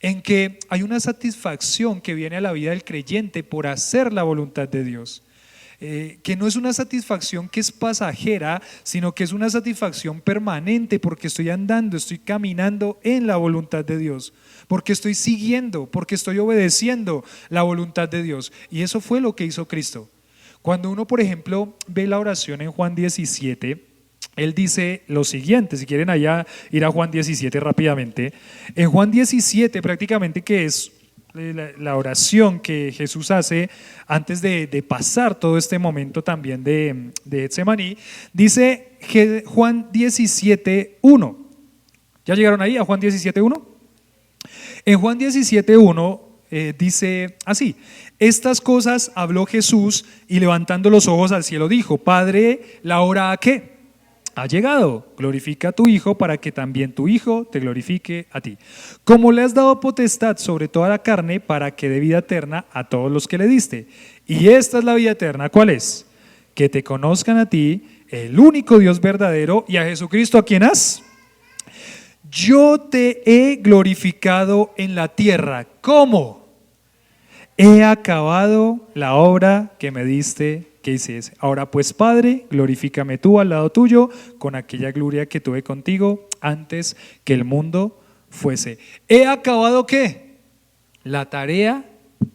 en que hay una satisfacción que viene a la vida del creyente por hacer la voluntad de Dios, que no es una satisfacción que es pasajera, sino que es una satisfacción permanente, porque estoy andando, estoy caminando en la voluntad de Dios, porque estoy siguiendo, porque estoy obedeciendo la voluntad de Dios. Y eso fue lo que hizo Cristo. Cuando uno, por ejemplo, ve la oración en Juan 17, Él dice lo siguiente. Si quieren allá ir a Juan 17 rápidamente. En Juan 17 prácticamente, que es la oración que Jesús hace antes de pasar todo este momento también de Getsemaní, dice Juan 17:1. ¿Ya llegaron ahí a Juan 17:1? En Juan 17:1 dice así: estas cosas habló Jesús y levantando los ojos al cielo dijo: Padre, ¿la hora a qué? Ha llegado, glorifica a tu Hijo para que también tu Hijo te glorifique a ti. Como le has dado potestad sobre toda la carne para que dé vida eterna a todos los que le diste. Y esta es la vida eterna, ¿cuál es? Que te conozcan a ti, el único Dios verdadero, y a Jesucristo, ¿a quién has? Yo te he glorificado en la tierra. ¿Cómo? He acabado la obra que me diste que hiciese. Ahora pues, Padre, glorifícame tú al lado tuyo con aquella gloria que tuve contigo antes que el mundo fuese. ¿He acabado qué? La tarea,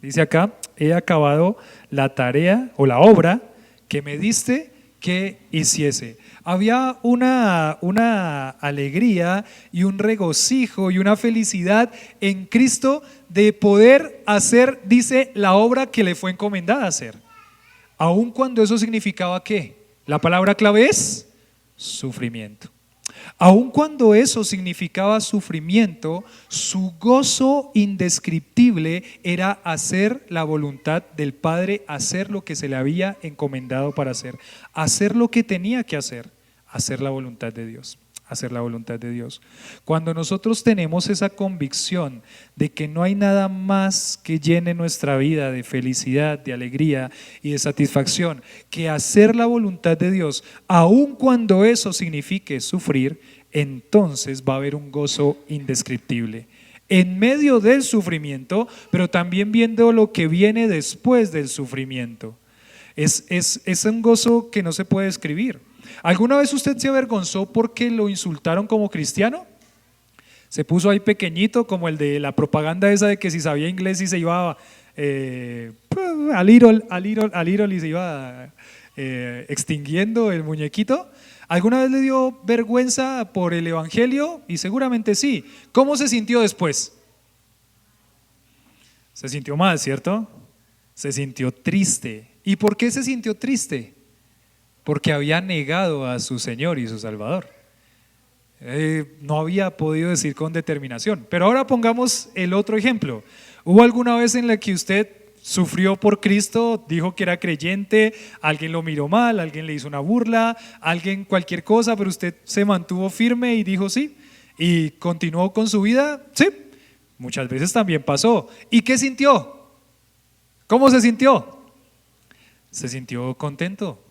dice acá, he acabado la tarea o la obra que me diste que hiciese. Había una alegría y un regocijo y una felicidad en Cristo de poder hacer, dice, la obra que le fue encomendada a hacer. Aun cuando eso significaba ¿qué? La palabra clave es sufrimiento. Aun cuando eso significaba sufrimiento, su gozo indescriptible era hacer la voluntad del Padre, hacer lo que se le había encomendado para hacer lo que tenía que hacer la voluntad de Dios. Hacer la voluntad de Dios. Cuando nosotros tenemos esa convicción de que no hay nada más que llene nuestra vida de felicidad, de alegría y de satisfacción que hacer la voluntad de Dios, aun cuando eso signifique sufrir, entonces va a haber un gozo indescriptible en medio del sufrimiento, pero también viendo lo que viene después del sufrimiento. Es un gozo que no se puede describir. ¿Alguna vez usted se avergonzó porque lo insultaron como cristiano? Se puso ahí pequeñito como el de la propaganda esa de que si sabía inglés y se iba a little y se iba extinguiendo el muñequito. ¿Alguna vez le dio vergüenza por el evangelio? Y seguramente sí. ¿Cómo se sintió después? Se sintió mal, ¿cierto? Se sintió triste. ¿Y por qué se sintió triste? Porque había negado a su Señor y su Salvador. No había podido decir con determinación. Pero ahora pongamos el otro ejemplo. ¿Hubo alguna vez en la que usted sufrió por Cristo, dijo que era creyente, alguien lo miró mal, alguien le hizo una burla, alguien cualquier cosa, pero usted se mantuvo firme y dijo sí? ¿Y continuó con su vida? Sí. Muchas veces también pasó. ¿Y qué sintió? ¿Cómo se sintió? Se sintió contento.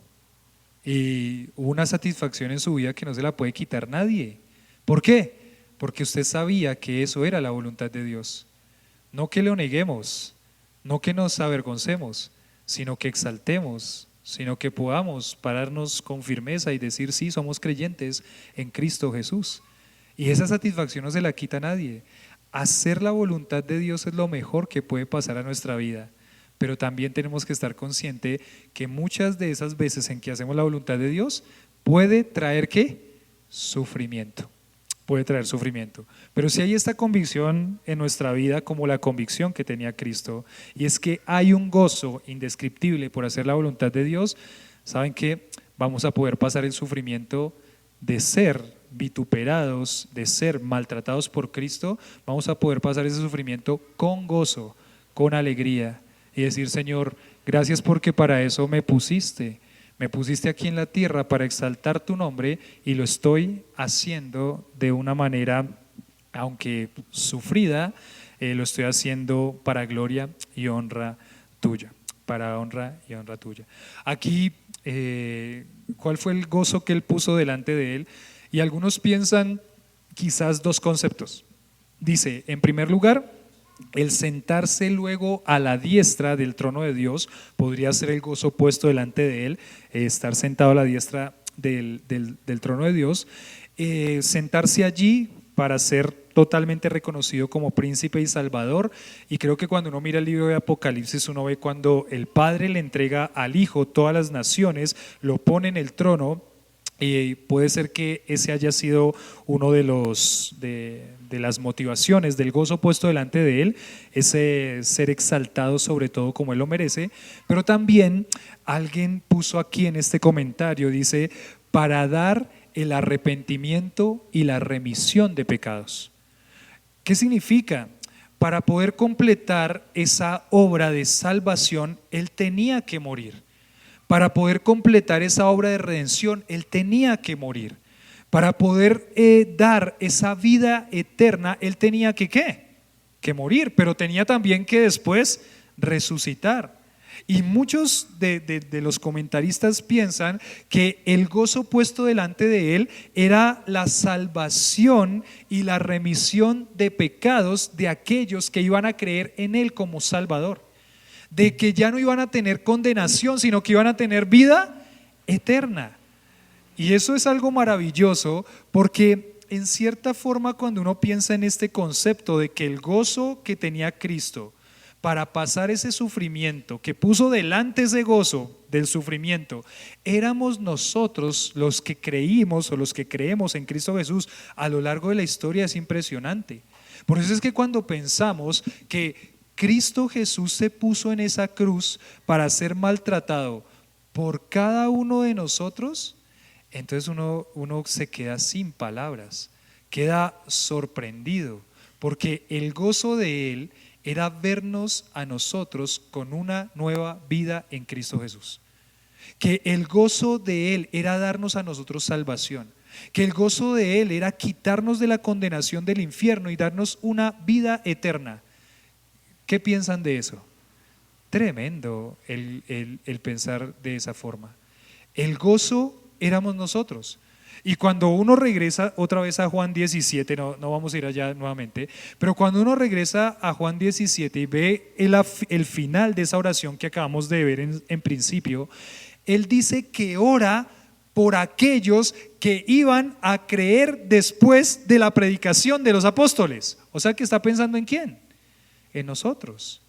Y hubo una satisfacción en su vida que no se la puede quitar nadie. ¿Por qué? Porque usted sabía que eso era la voluntad de Dios. No que lo neguemos, no que nos avergoncemos, sino que exaltemos, sino que podamos pararnos con firmeza y decir sí, somos creyentes en Cristo Jesús. Y esa satisfacción no se la quita a nadie. Hacer la voluntad de Dios es lo mejor que puede pasar a nuestra vida. Pero también tenemos que estar conscientes que muchas de esas veces en que hacemos la voluntad de Dios puede traer ¿qué? Sufrimiento. Puede traer sufrimiento. Pero si hay esta convicción en nuestra vida como la convicción que tenía Cristo, y es que hay un gozo indescriptible por hacer la voluntad de Dios, ¿saben qué? Vamos a poder pasar el sufrimiento de ser vituperados, de ser maltratados por Cristo. Vamos a poder pasar ese sufrimiento con gozo, con alegría. Y decir, Señor, gracias porque para eso me pusiste aquí en la tierra para exaltar tu nombre y lo estoy haciendo de una manera, aunque sufrida, lo estoy haciendo para gloria y honra tuya, para honra y honra tuya. Aquí, ¿cuál fue el gozo que él puso delante de él? Y algunos piensan quizás dos conceptos. Dice, en primer lugar, el sentarse luego a la diestra del trono de Dios podría ser el gozo puesto delante de él, estar sentado a la diestra del trono de Dios, sentarse allí para ser totalmente reconocido como príncipe y salvador. Y creo que cuando uno mira el libro de Apocalipsis, uno ve cuando el Padre le entrega al Hijo todas las naciones, lo pone en el trono. Y puede ser que ese haya sido uno de las motivaciones del gozo puesto delante de él, ese ser exaltado sobre todo como él lo merece. Pero también alguien puso aquí en este comentario, dice, para dar el arrepentimiento y la remisión de pecados. ¿Qué significa? Para poder completar esa obra de salvación, él tenía que morir. Para poder completar esa obra de redención, él tenía que morir. Para poder dar esa vida eterna, él tenía que ¿qué? Que morir, pero tenía también que después resucitar. Y muchos de los comentaristas piensan que el gozo puesto delante de él era la salvación y la remisión de pecados de aquellos que iban a creer en él como Salvador. De que ya no iban a tener condenación, sino que iban a tener vida eterna. Y eso es algo maravilloso, porque en cierta forma cuando uno piensa en este concepto de que el gozo que tenía Cristo para pasar ese sufrimiento, que puso delante ese gozo del sufrimiento, éramos nosotros los que creímos o los que creemos en Cristo Jesús a lo largo de la historia. Es impresionante. Por eso es que cuando pensamos que Cristo Jesús se puso en esa cruz para ser maltratado por cada uno de nosotros, entonces uno se queda sin palabras, queda sorprendido, porque el gozo de Él era vernos a nosotros con una nueva vida en Cristo Jesús. Que el gozo de Él era darnos a nosotros salvación. Que el gozo de Él era quitarnos de la condenación del infierno y darnos una vida eterna. ¿Qué piensan de eso? Tremendo el pensar de esa forma. El gozo éramos nosotros. Y cuando uno regresa otra vez a Juan 17, no vamos a ir allá nuevamente, pero cuando uno regresa a Juan 17 y ve el final de esa oración que acabamos de ver en principio, él dice que ora por aquellos que iban a creer después de la predicación de los apóstoles. O sea que está pensando ¿en quién? En nosotros.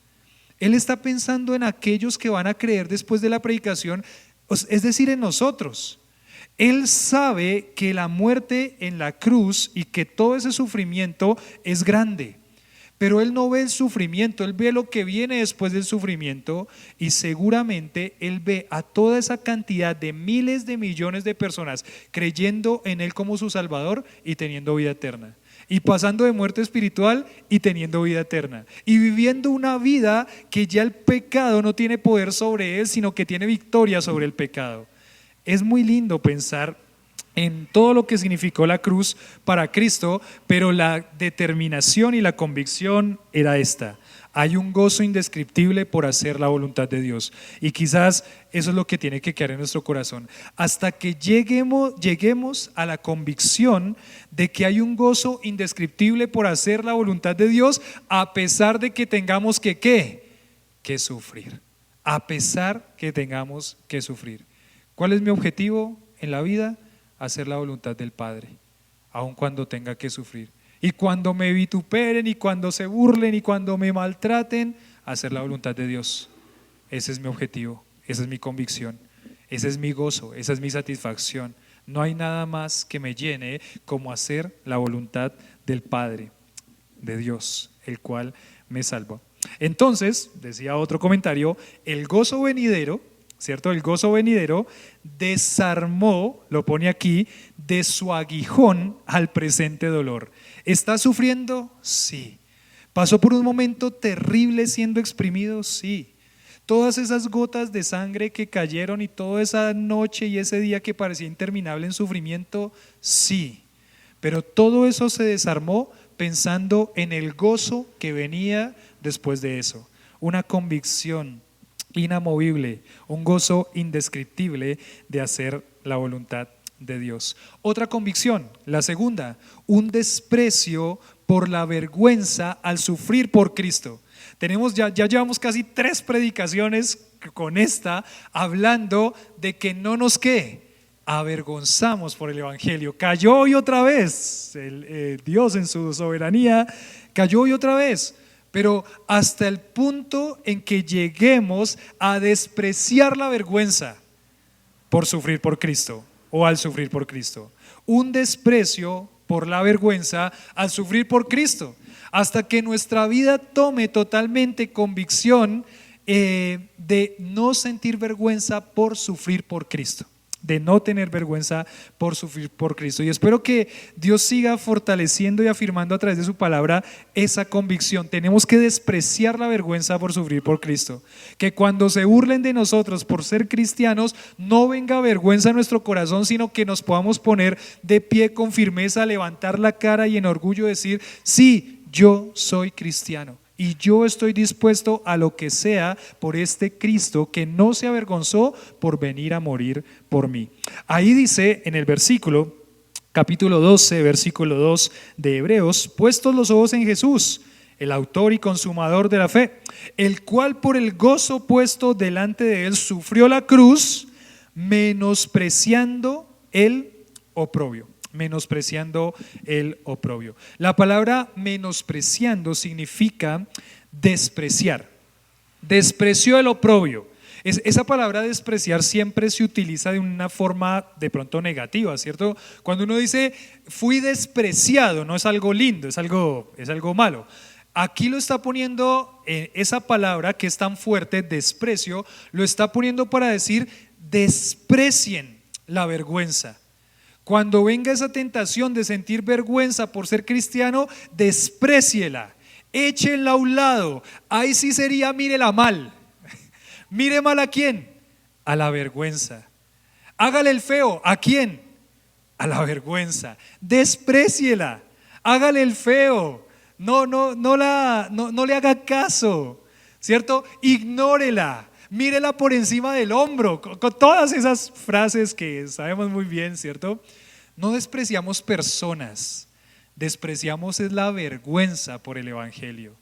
Él está pensando en aquellos que van a creer después de la predicación, es decir, en nosotros. Él sabe que la muerte en la cruz y que todo ese sufrimiento es grande, pero Él no ve el sufrimiento, Él ve lo que viene después del sufrimiento, y seguramente Él ve a toda esa cantidad de miles de millones de personas creyendo en Él como su Salvador y teniendo vida eterna, y pasando de muerte espiritual y teniendo vida eterna, y viviendo una vida que ya el pecado no tiene poder sobre Él, sino que tiene victoria sobre el pecado. Es muy lindo pensar en todo lo que significó la cruz para Cristo, pero la determinación y la convicción era esta: hay un gozo indescriptible por hacer la voluntad de Dios. Y quizás eso es lo que tiene que quedar en nuestro corazón, hasta que lleguemos a la convicción de que hay un gozo indescriptible por hacer la voluntad de Dios, a pesar de que tengamos que sufrir, a pesar que tengamos que sufrir. ¿Cuál es mi objetivo en la vida? Hacer la voluntad del Padre, aun cuando tenga que sufrir. Y cuando me vituperen, y cuando se burlen, y cuando me maltraten, hacer la voluntad de Dios. Ese es mi objetivo, esa es mi convicción, ese es mi gozo, esa es mi satisfacción. No hay nada más que me llene como hacer la voluntad del Padre, de Dios, el cual me salva. Entonces, decía otro comentario, el gozo venidero, ¿cierto? El gozo venidero desarmó, lo pone aquí, de su aguijón al presente dolor. ¿Está sufriendo? Sí. ¿Pasó por un momento terrible siendo exprimido? Sí. Todas esas gotas de sangre que cayeron y toda esa noche y ese día que parecía interminable en sufrimiento, sí. Pero todo eso se desarmó pensando en el gozo que venía después de eso. Una convicción inamovible, un gozo indescriptible de hacer la voluntad de Dios. Otra convicción, la segunda, un desprecio por la vergüenza al sufrir por Cristo. Ya llevamos casi 3 predicaciones con esta, hablando de que no nos avergonzamos por el Evangelio. Cayó hoy otra vez, Dios en su soberanía cayó hoy otra vez. Pero hasta el punto en que lleguemos a despreciar la vergüenza por sufrir por Cristo o al sufrir por Cristo. Un desprecio por la vergüenza al sufrir por Cristo, hasta que nuestra vida tome totalmente convicción de no sentir vergüenza por sufrir por Cristo, de no tener vergüenza por sufrir por Cristo. Y espero que Dios siga fortaleciendo y afirmando a través de su palabra esa convicción. Tenemos que despreciar la vergüenza por sufrir por Cristo. Que cuando se burlen de nosotros por ser cristianos, no venga vergüenza a nuestro corazón, sino que nos podamos poner de pie con firmeza, levantar la cara y en orgullo decir: sí, yo soy cristiano. Y yo estoy dispuesto a lo que sea por este Cristo que no se avergonzó por venir a morir por mí. Ahí dice en el versículo, capítulo 12, versículo 2 de Hebreos: puestos los ojos en Jesús, el autor y consumador de la fe, el cual por el gozo puesto delante de él sufrió la cruz, menospreciando el oprobio. Menospreciando el oprobio. La palabra menospreciando significa despreciar. Despreció el oprobio. Esa palabra despreciar siempre se utiliza de una forma de pronto negativa, ¿cierto? Cuando uno dice fui despreciado, no es algo lindo, es algo malo. Aquí lo está poniendo, esa palabra que es tan fuerte, desprecio, lo está poniendo para decir desprecien la vergüenza. Cuando venga esa tentación de sentir vergüenza por ser cristiano, despréciela, échenla a un lado. Ahí sí sería mírela mal. Mire mal ¿a quién? A la vergüenza. Hágale el feo, ¿a quién? A la vergüenza. Despréciela, hágale el feo. No le haga caso, ¿cierto? Ignórela, mírela por encima del hombro, con todas esas frases que sabemos muy bien, ¿cierto? No despreciamos personas, despreciamos es la vergüenza por el evangelio.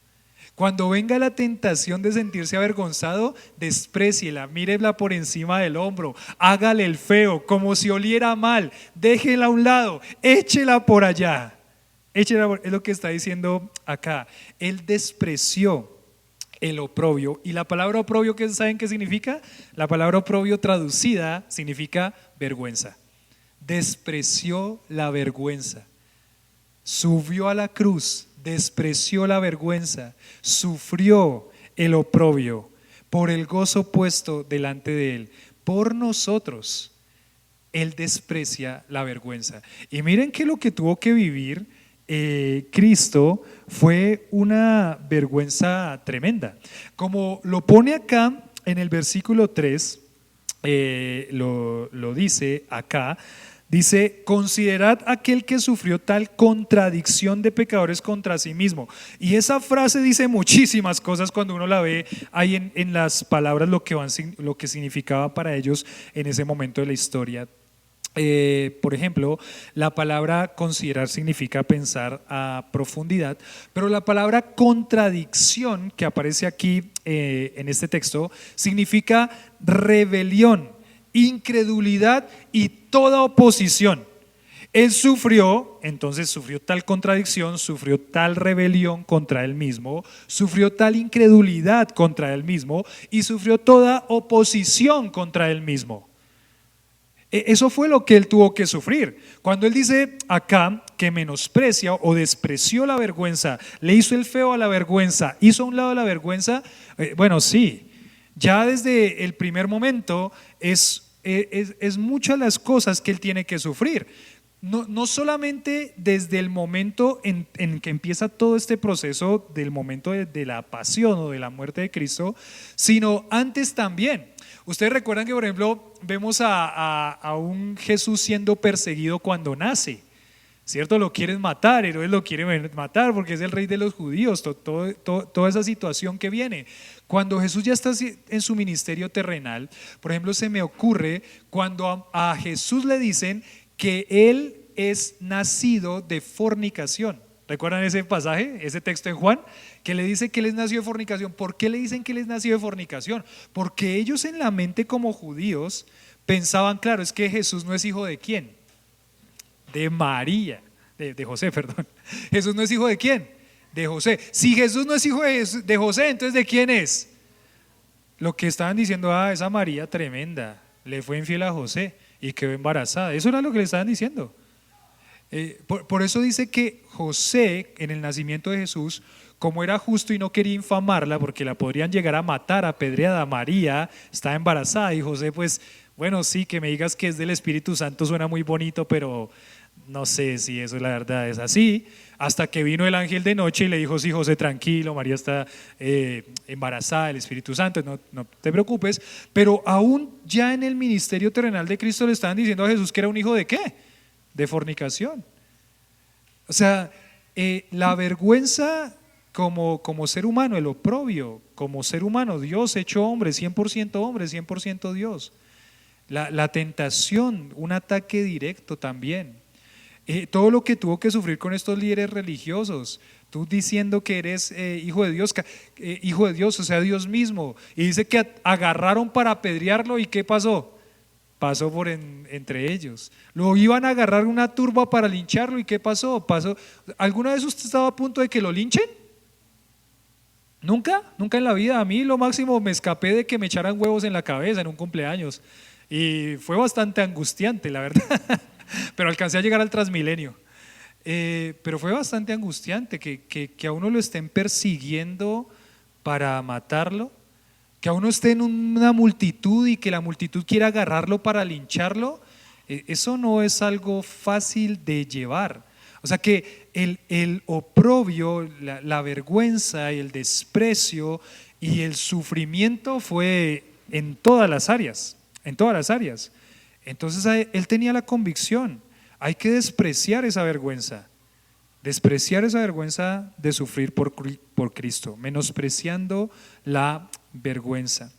Cuando venga la tentación de sentirse avergonzado, despréciela, mírela por encima del hombro, hágale el feo, como si oliera mal, déjela a un lado, échela por allá. Es lo que está diciendo acá. Él despreció el oprobio. Y la palabra oprobio, ¿saben qué significa? La palabra oprobio traducida significa vergüenza. Despreció la vergüenza. Subió a la cruz, despreció la vergüenza, sufrió el oprobio por el gozo puesto delante de él. Por nosotros, él desprecia la vergüenza. Y miren que lo que tuvo que vivir Cristo fue una vergüenza tremenda. Como lo pone acá en el versículo 3, lo dice acá, dice: considerad aquel que sufrió tal contradicción de pecadores contra sí mismo. Y esa frase dice muchísimas cosas cuando uno la ve ahí en las palabras, lo que significaba para ellos en ese momento de la historia. Por ejemplo, la palabra considerar significa pensar a profundidad, pero la palabra contradicción que aparece aquí en este texto significa rebelión, incredulidad y toda oposición. Él sufrió, entonces sufrió tal contradicción, sufrió tal rebelión contra él mismo, sufrió tal incredulidad contra él mismo y sufrió toda oposición contra él mismo. Eso fue lo que él tuvo que sufrir. Cuando él dice acá que menosprecia o despreció la vergüenza, le hizo el feo a la vergüenza, hizo a un lado la vergüenza, bueno, sí, ya desde el primer momento es muchas las cosas que él tiene que sufrir. No solamente desde el momento en que empieza todo este proceso, del momento de la pasión o de la muerte de Cristo, sino antes también. Ustedes recuerdan que, por ejemplo, vemos a un Jesús siendo perseguido cuando nace, ¿cierto? Lo quieren matar, Herodes lo quiere matar porque es el rey de los judíos, toda esa situación que viene. Cuando Jesús ya está en su ministerio terrenal, por ejemplo, se me ocurre cuando a Jesús le dicen que él es nacido de fornicación. ¿Recuerdan ese pasaje, ese texto en Juan? Que le dice que él es nacido de fornicación. ¿Por qué le dicen que él es nacido de fornicación? Porque ellos en la mente como judíos pensaban, claro, es que Jesús no es hijo de ¿quién? De María, de José, perdón. Jesús no es hijo de ¿quién? De José. Si Jesús no es hijo de José, entonces ¿de quién es? Lo que estaban diciendo, esa María tremenda, le fue infiel a José y quedó embarazada. Eso era lo que le estaban diciendo. Por eso dice que José, en el nacimiento de Jesús, como era justo y no quería infamarla porque la podrían llegar a matar apedreada, María estaba embarazada y José, pues bueno, sí, que me digas que es del Espíritu Santo suena muy bonito, pero no sé si eso la verdad es así. Hasta que vino el ángel de noche y le dijo: sí, José, tranquilo, María está embarazada del Espíritu Santo, no te preocupes. Pero aún ya en el ministerio terrenal de Cristo le estaban diciendo a Jesús que era un hijo de ¿qué? De fornicación. O sea, la vergüenza como ser humano, el oprobio como ser humano, Dios hecho hombre, 100% Dios. La tentación, un ataque directo también. Todo lo que tuvo que sufrir con estos líderes religiosos, tú diciendo que eres hijo de Dios, o sea, Dios mismo, y dice que agarraron para apedrearlo. ¿Y qué pasó? Pasó por entre ellos. Lo iban a agarrar una turba para lincharlo. ¿Y qué pasó? ¿Alguna vez usted estaba a punto de que lo linchen? Nunca, nunca en la vida. A mí lo máximo me escapé de que me echaran huevos en la cabeza en un cumpleaños y fue bastante angustiante, la verdad, pero alcancé a llegar al Transmilenio. Pero fue bastante angustiante que a uno lo estén persiguiendo para matarlo, que a uno esté en una multitud y que la multitud quiera agarrarlo para lincharlo. Eso no es algo fácil de llevar. O sea que el oprobio, la vergüenza y el desprecio y el sufrimiento fue en todas las áreas, en todas las áreas. Entonces él tenía la convicción, hay que despreciar esa vergüenza de sufrir por Cristo, menospreciando la vergüenza.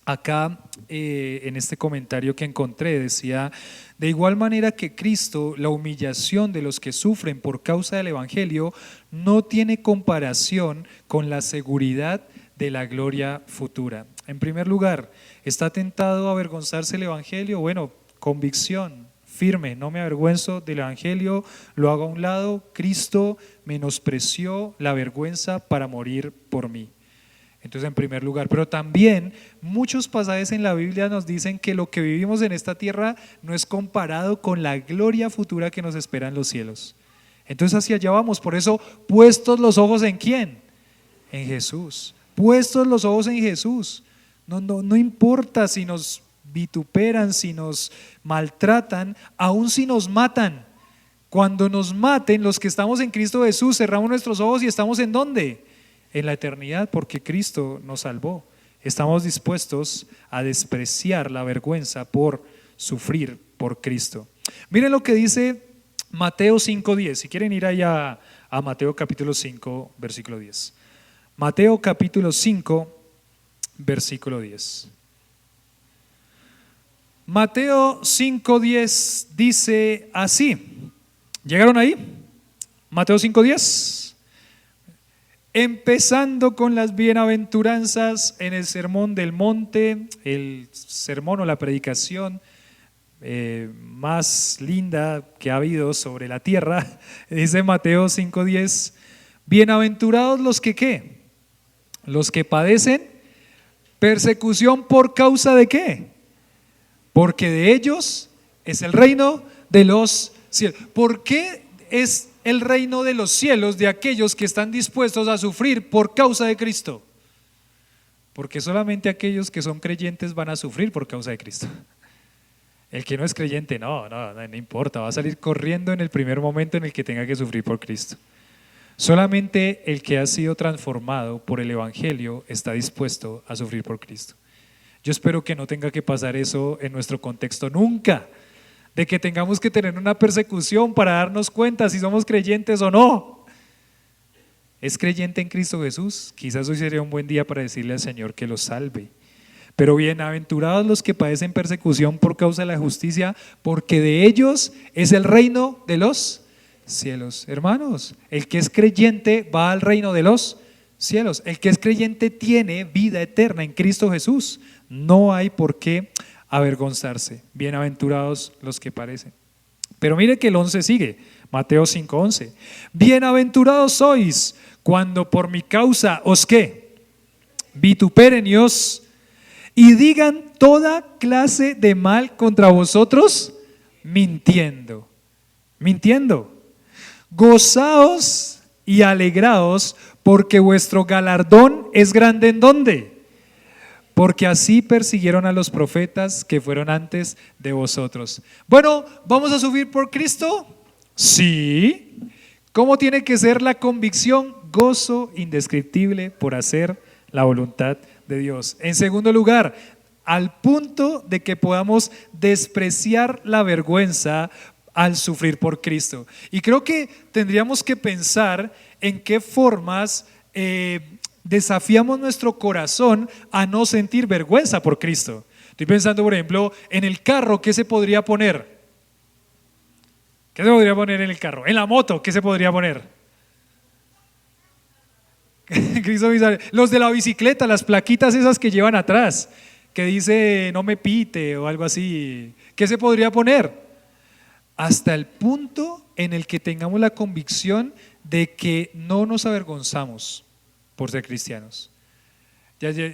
Acá en este comentario que encontré decía: de igual manera que Cristo, la humillación de los que sufren por causa del Evangelio no tiene comparación con la seguridad de la gloria futura. En primer lugar, ¿está tentado a avergonzarse el Evangelio? Bueno, convicción firme, no me avergüenzo del Evangelio, lo hago a un lado. Cristo menospreció la vergüenza para morir por mí. Entonces, en primer lugar, pero también muchos pasajes en la Biblia nos dicen que lo que vivimos en esta tierra no es comparado con la gloria futura que nos espera en los cielos. Entonces hacia allá vamos. Por eso, puestos los ojos ¿en quién? En Jesús. Puestos los ojos en Jesús. No importa si nos vituperan, si nos maltratan, aun si nos matan. Cuando nos maten, los que estamos en Cristo Jesús, cerramos nuestros ojos y estamos ¿en dónde? En la eternidad, porque Cristo nos salvó. Estamos dispuestos a despreciar la vergüenza por sufrir por Cristo. Miren lo que dice Mateo 5:10. Si quieren ir allá a Mateo capítulo 5, versículo 10. Mateo capítulo 5, versículo 10. Mateo 5:10 dice así. ¿Llegaron ahí? Mateo 5:10. Empezando con las bienaventuranzas en el sermón del monte, el sermón o la predicación más linda que ha habido sobre la tierra, dice Mateo 5:10, bienaventurados los que ¿qué? Los que padecen persecución por causa de ¿qué? Porque de ellos es el reino de los cielos. ¿Por qué es el reino de los cielos de aquellos que están dispuestos a sufrir por causa de Cristo? Porque solamente aquellos que son creyentes van a sufrir por causa de Cristo. El que no es creyente, no importa, va a salir corriendo en el primer momento en el que tenga que sufrir por Cristo. Solamente el que ha sido transformado por el Evangelio está dispuesto a sufrir por Cristo. Yo espero que no tenga que pasar eso en nuestro contexto nunca, de que tengamos que tener una persecución para darnos cuenta si somos creyentes o no. ¿Es creyente en Cristo Jesús? Quizás hoy sería un buen día para decirle al Señor que lo salve. Pero bienaventurados los que padecen persecución por causa de la justicia, porque de ellos es el reino de los cielos. Hermanos, el que es creyente va al reino de los cielos. El que es creyente tiene vida eterna en Cristo Jesús. No hay por qué avergonzarse. Bienaventurados los que padecen. Pero mire que el 11 sigue, Mateo 5:11. Bienaventurados sois cuando por mi causa os ¿qué? Vituperen y os y digan toda clase de mal contra vosotros, mintiendo. Gozaos y alegraos, porque vuestro galardón es grande. ¿En dónde? Porque así persiguieron a los profetas que fueron antes de vosotros. Bueno, ¿vamos a sufrir por Cristo? Sí. ¿Cómo tiene que ser la convicción? Gozo indescriptible por hacer la voluntad de Dios. En segundo lugar, al punto de que podamos despreciar la vergüenza al sufrir por Cristo. Y creo que tendríamos que pensar en qué formas desafiamos nuestro corazón a no sentir vergüenza por Cristo. Estoy pensando, por ejemplo, en el carro. ¿Qué se podría poner? ¿Qué se podría poner en el carro? En la moto, ¿qué se podría poner? Los de la bicicleta, las plaquitas esas que llevan atrás, que dice no me pite o algo así. ¿Qué se podría poner? Hasta el punto en el que tengamos la convicción de que no nos avergonzamos. por ser cristianos.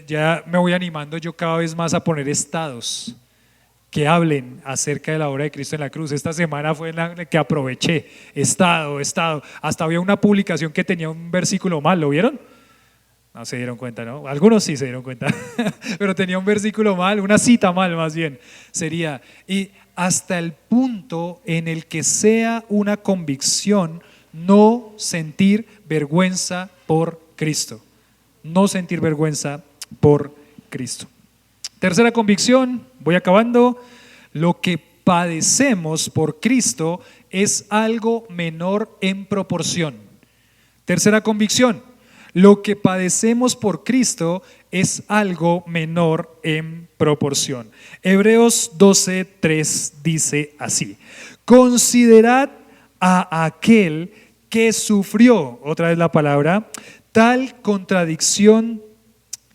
Ya me voy animando yo cada vez más a poner estados que hablen acerca de la obra de Cristo en la cruz. Esta semana fue en la que aproveché, estado, hasta había una publicación que tenía un versículo mal, ¿lo vieron? No se dieron cuenta, ¿no? Algunos sí se dieron cuenta, pero tenía un versículo mal, una cita mal más bien, sería, y hasta el punto en el que sea una convicción no sentir vergüenza por Cristo, no sentir vergüenza por Cristo. Tercera convicción, voy acabando, lo que padecemos por Cristo es algo menor en proporción. Tercera convicción, lo que padecemos por Cristo es algo menor en proporción. Hebreos 12:3 dice así: considerad a aquel que sufrió, otra vez la palabra, tal contradicción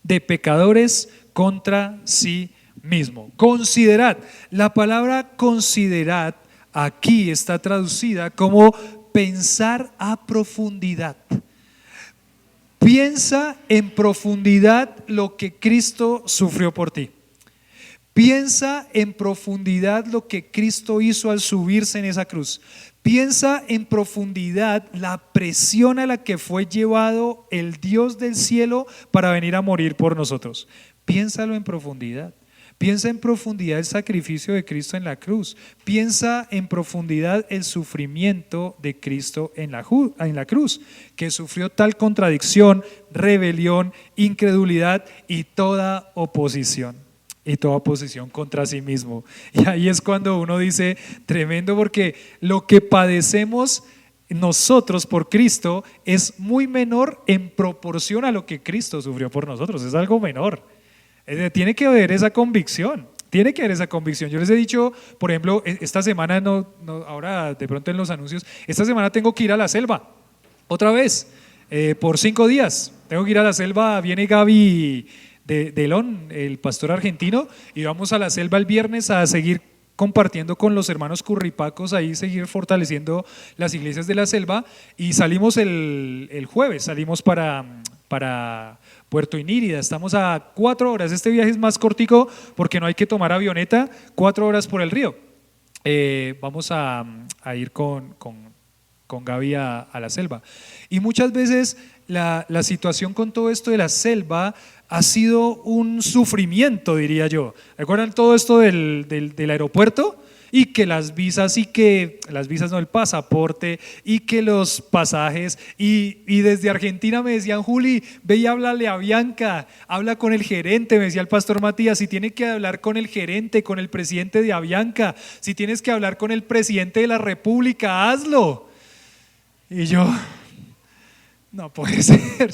de pecadores contra sí mismo. Considerad, la palabra considerad aquí está traducida como pensar a profundidad. Piensa en profundidad lo que Cristo sufrió por ti. Piensa en profundidad lo que Cristo hizo al subirse en esa cruz. Piensa en profundidad la presión a la que fue llevado el Dios del cielo para venir a morir por nosotros. Piénsalo en profundidad. Piensa en profundidad el sacrificio de Cristo en la cruz. Piensa en profundidad el sufrimiento de Cristo en la cruz, que sufrió tal contradicción, rebelión, incredulidad y toda oposición contra sí mismo. Y ahí es cuando uno dice, tremendo, porque lo que padecemos nosotros por Cristo es muy menor en proporción a lo que Cristo sufrió por nosotros, es algo menor. Tiene que haber esa convicción. Tiene que haber esa convicción. Yo les he dicho, por ejemplo, esta semana, ahora de pronto en los anuncios, esta semana tengo que ir a la selva, otra vez, por 5 días. Tengo que ir a la selva, viene Gaby de Lon, el pastor argentino, y vamos a la selva el viernes a seguir compartiendo con los hermanos curripacos, ahí seguir fortaleciendo las iglesias de la selva, y salimos el jueves, salimos para Puerto Inírida, estamos a 4 horas, este viaje es más cortico porque no hay que tomar avioneta, 4 horas por el río. Vamos a ir con Gaby a la selva. Y muchas veces la situación con todo esto de la selva ha sido un sufrimiento, diría yo. ¿Recuerdan todo esto del aeropuerto? Y que las visas, el pasaporte, y que los pasajes, y desde Argentina me decían, Juli, ve y háblale a Avianca, habla con el gerente, me decía el pastor Matías, si tiene que hablar con el gerente, con el presidente de Avianca, si tienes que hablar con el presidente de la República, hazlo. Y yo, no puede ser,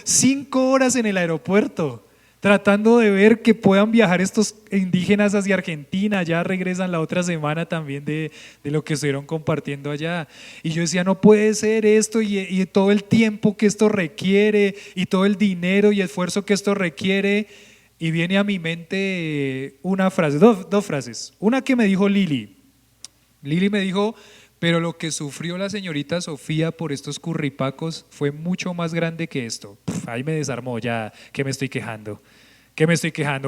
5 horas en el aeropuerto, tratando de ver que puedan viajar estos indígenas hacia Argentina, ya regresan la otra semana también de lo que estuvieron compartiendo allá. Y yo decía, no puede ser esto, y todo el tiempo que esto requiere, y todo el dinero y esfuerzo que esto requiere. Y viene a mi mente una frase, dos frases. Una que me dijo Lili me dijo, pero lo que sufrió la señorita Sofía por estos curripacos fue mucho más grande que esto. Ahí me desarmó ya, que me estoy quejando.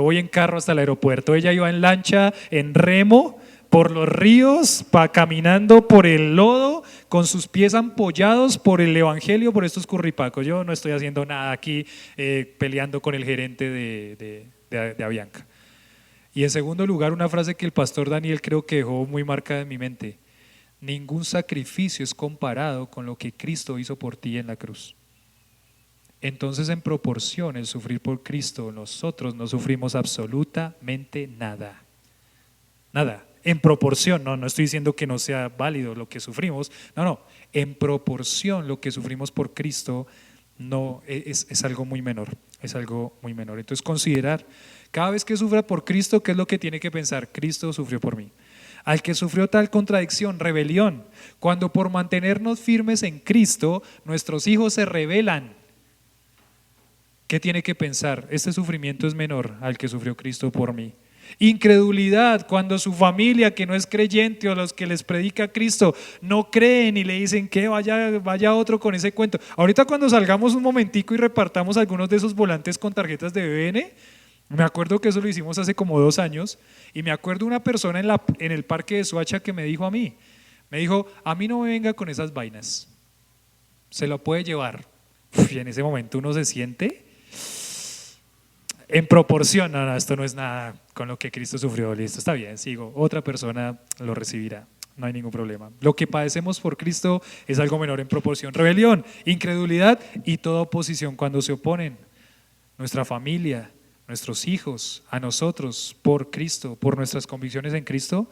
Voy en carro hasta el aeropuerto, ella iba en lancha, en remo, por los ríos, caminando por el lodo, con sus pies ampollados por el evangelio, por estos curripacos. Yo no estoy haciendo nada aquí peleando con el gerente de Avianca. Y en segundo lugar, una frase que el pastor Daniel creo que dejó muy marcada en mi mente: ningún sacrificio es comparado con lo que Cristo hizo por ti en la cruz. Entonces, en proporción, el sufrir por Cristo, nosotros no sufrimos absolutamente nada. Nada. En proporción, no estoy diciendo que no sea válido lo que sufrimos, no, en proporción lo que sufrimos por Cristo no es algo muy menor, es algo muy menor. Entonces, considerar, cada vez que sufra por Cristo, ¿qué es lo que tiene que pensar? Cristo sufrió por mí. Al que sufrió tal contradicción, rebelión, cuando por mantenernos firmes en Cristo, nuestros hijos se rebelan, ¿qué tiene que pensar? Este sufrimiento es menor al que sufrió Cristo por mí. Incredulidad cuando su familia que no es creyente o los que les predica Cristo no creen y le dicen que vaya otro con ese cuento. Ahorita cuando salgamos un momentico y repartamos algunos de esos volantes con tarjetas de BN, me acuerdo que eso lo hicimos hace como 2 años y me acuerdo una persona en el parque de Soacha que me dijo a mí no me venga con esas vainas, se lo puede llevar. Y en ese momento uno se siente en proporción, no, esto no es nada con lo que Cristo sufrió, listo, está bien, sigo, otra persona lo recibirá, no hay ningún problema. Lo que padecemos por Cristo es algo menor en proporción. Rebelión, incredulidad y toda oposición cuando se oponen, nuestra familia, nuestros hijos, a nosotros, por Cristo, por nuestras convicciones en Cristo.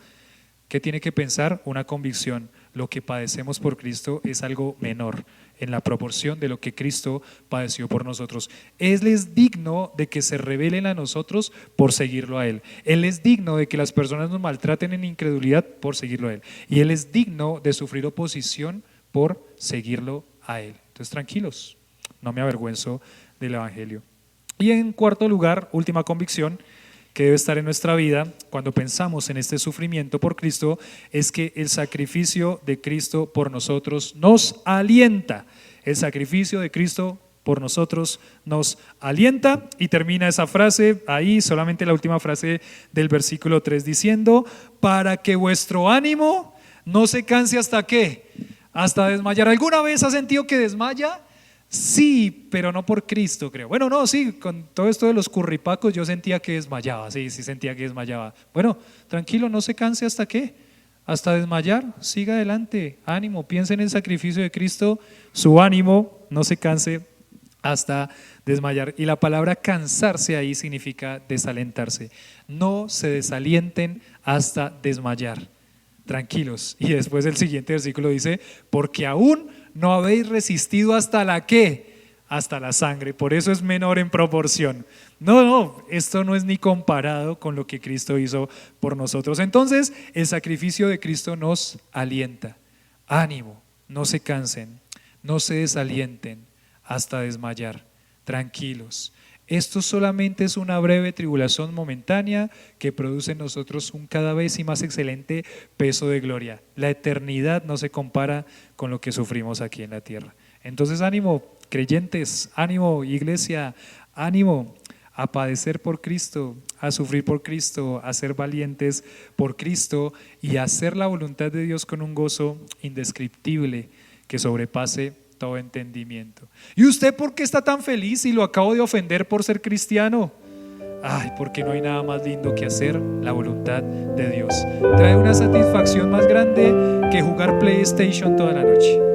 ¿Qué tiene que pensar? Una convicción. Lo que padecemos por Cristo es algo menor en la proporción de lo que Cristo padeció por nosotros. Él es digno de que se rebelen a nosotros por seguirlo a Él. Él es digno de que las personas nos maltraten en incredulidad por seguirlo a Él. Y Él es digno de sufrir oposición por seguirlo a Él. Entonces, tranquilos, no me avergüenzo del Evangelio. Y en cuarto lugar, última convicción que debe estar en nuestra vida cuando pensamos en este sufrimiento por Cristo, es que el sacrificio de Cristo por nosotros nos alienta. El sacrificio de Cristo por nosotros nos alienta, y termina esa frase ahí, solamente la última frase del versículo 3 diciendo: para que vuestro ánimo no se canse hasta ¿qué? Hasta desmayar. ¿Alguna vez has sentido que desmaya? Sí, pero no por Cristo, creo. Bueno, no, sí, con todo esto de los curripacos yo sentía que desmayaba, sí sentía que desmayaba. Bueno, tranquilo, no se canse hasta qué, hasta desmayar, siga adelante, ánimo, piense en el sacrificio de Cristo, su ánimo no se canse hasta desmayar. Y la palabra cansarse ahí significa desalentarse. No se desalienten hasta desmayar, tranquilos. Y después el siguiente versículo dice: porque aún no habéis resistido hasta la ¿qué? Hasta la sangre, por eso es menor en proporción. No, esto no es ni comparado con lo que Cristo hizo por nosotros. Entonces, el sacrificio de Cristo nos alienta. Ánimo, no se cansen, no se desalienten hasta desmayar, tranquilos. Esto solamente es una breve tribulación momentánea que produce en nosotros un cada vez y más excelente peso de gloria. La eternidad no se compara con lo que sufrimos aquí en la tierra. Entonces, ánimo, creyentes, ánimo, iglesia, ánimo a padecer por Cristo, a sufrir por Cristo, a ser valientes por Cristo y a hacer la voluntad de Dios con un gozo indescriptible que sobrepase todo entendimiento. ¿Y usted por qué está tan feliz si lo acabo de ofender por ser cristiano? Ay, porque no hay nada más lindo que hacer la voluntad de Dios. Trae una satisfacción más grande que jugar PlayStation toda la noche.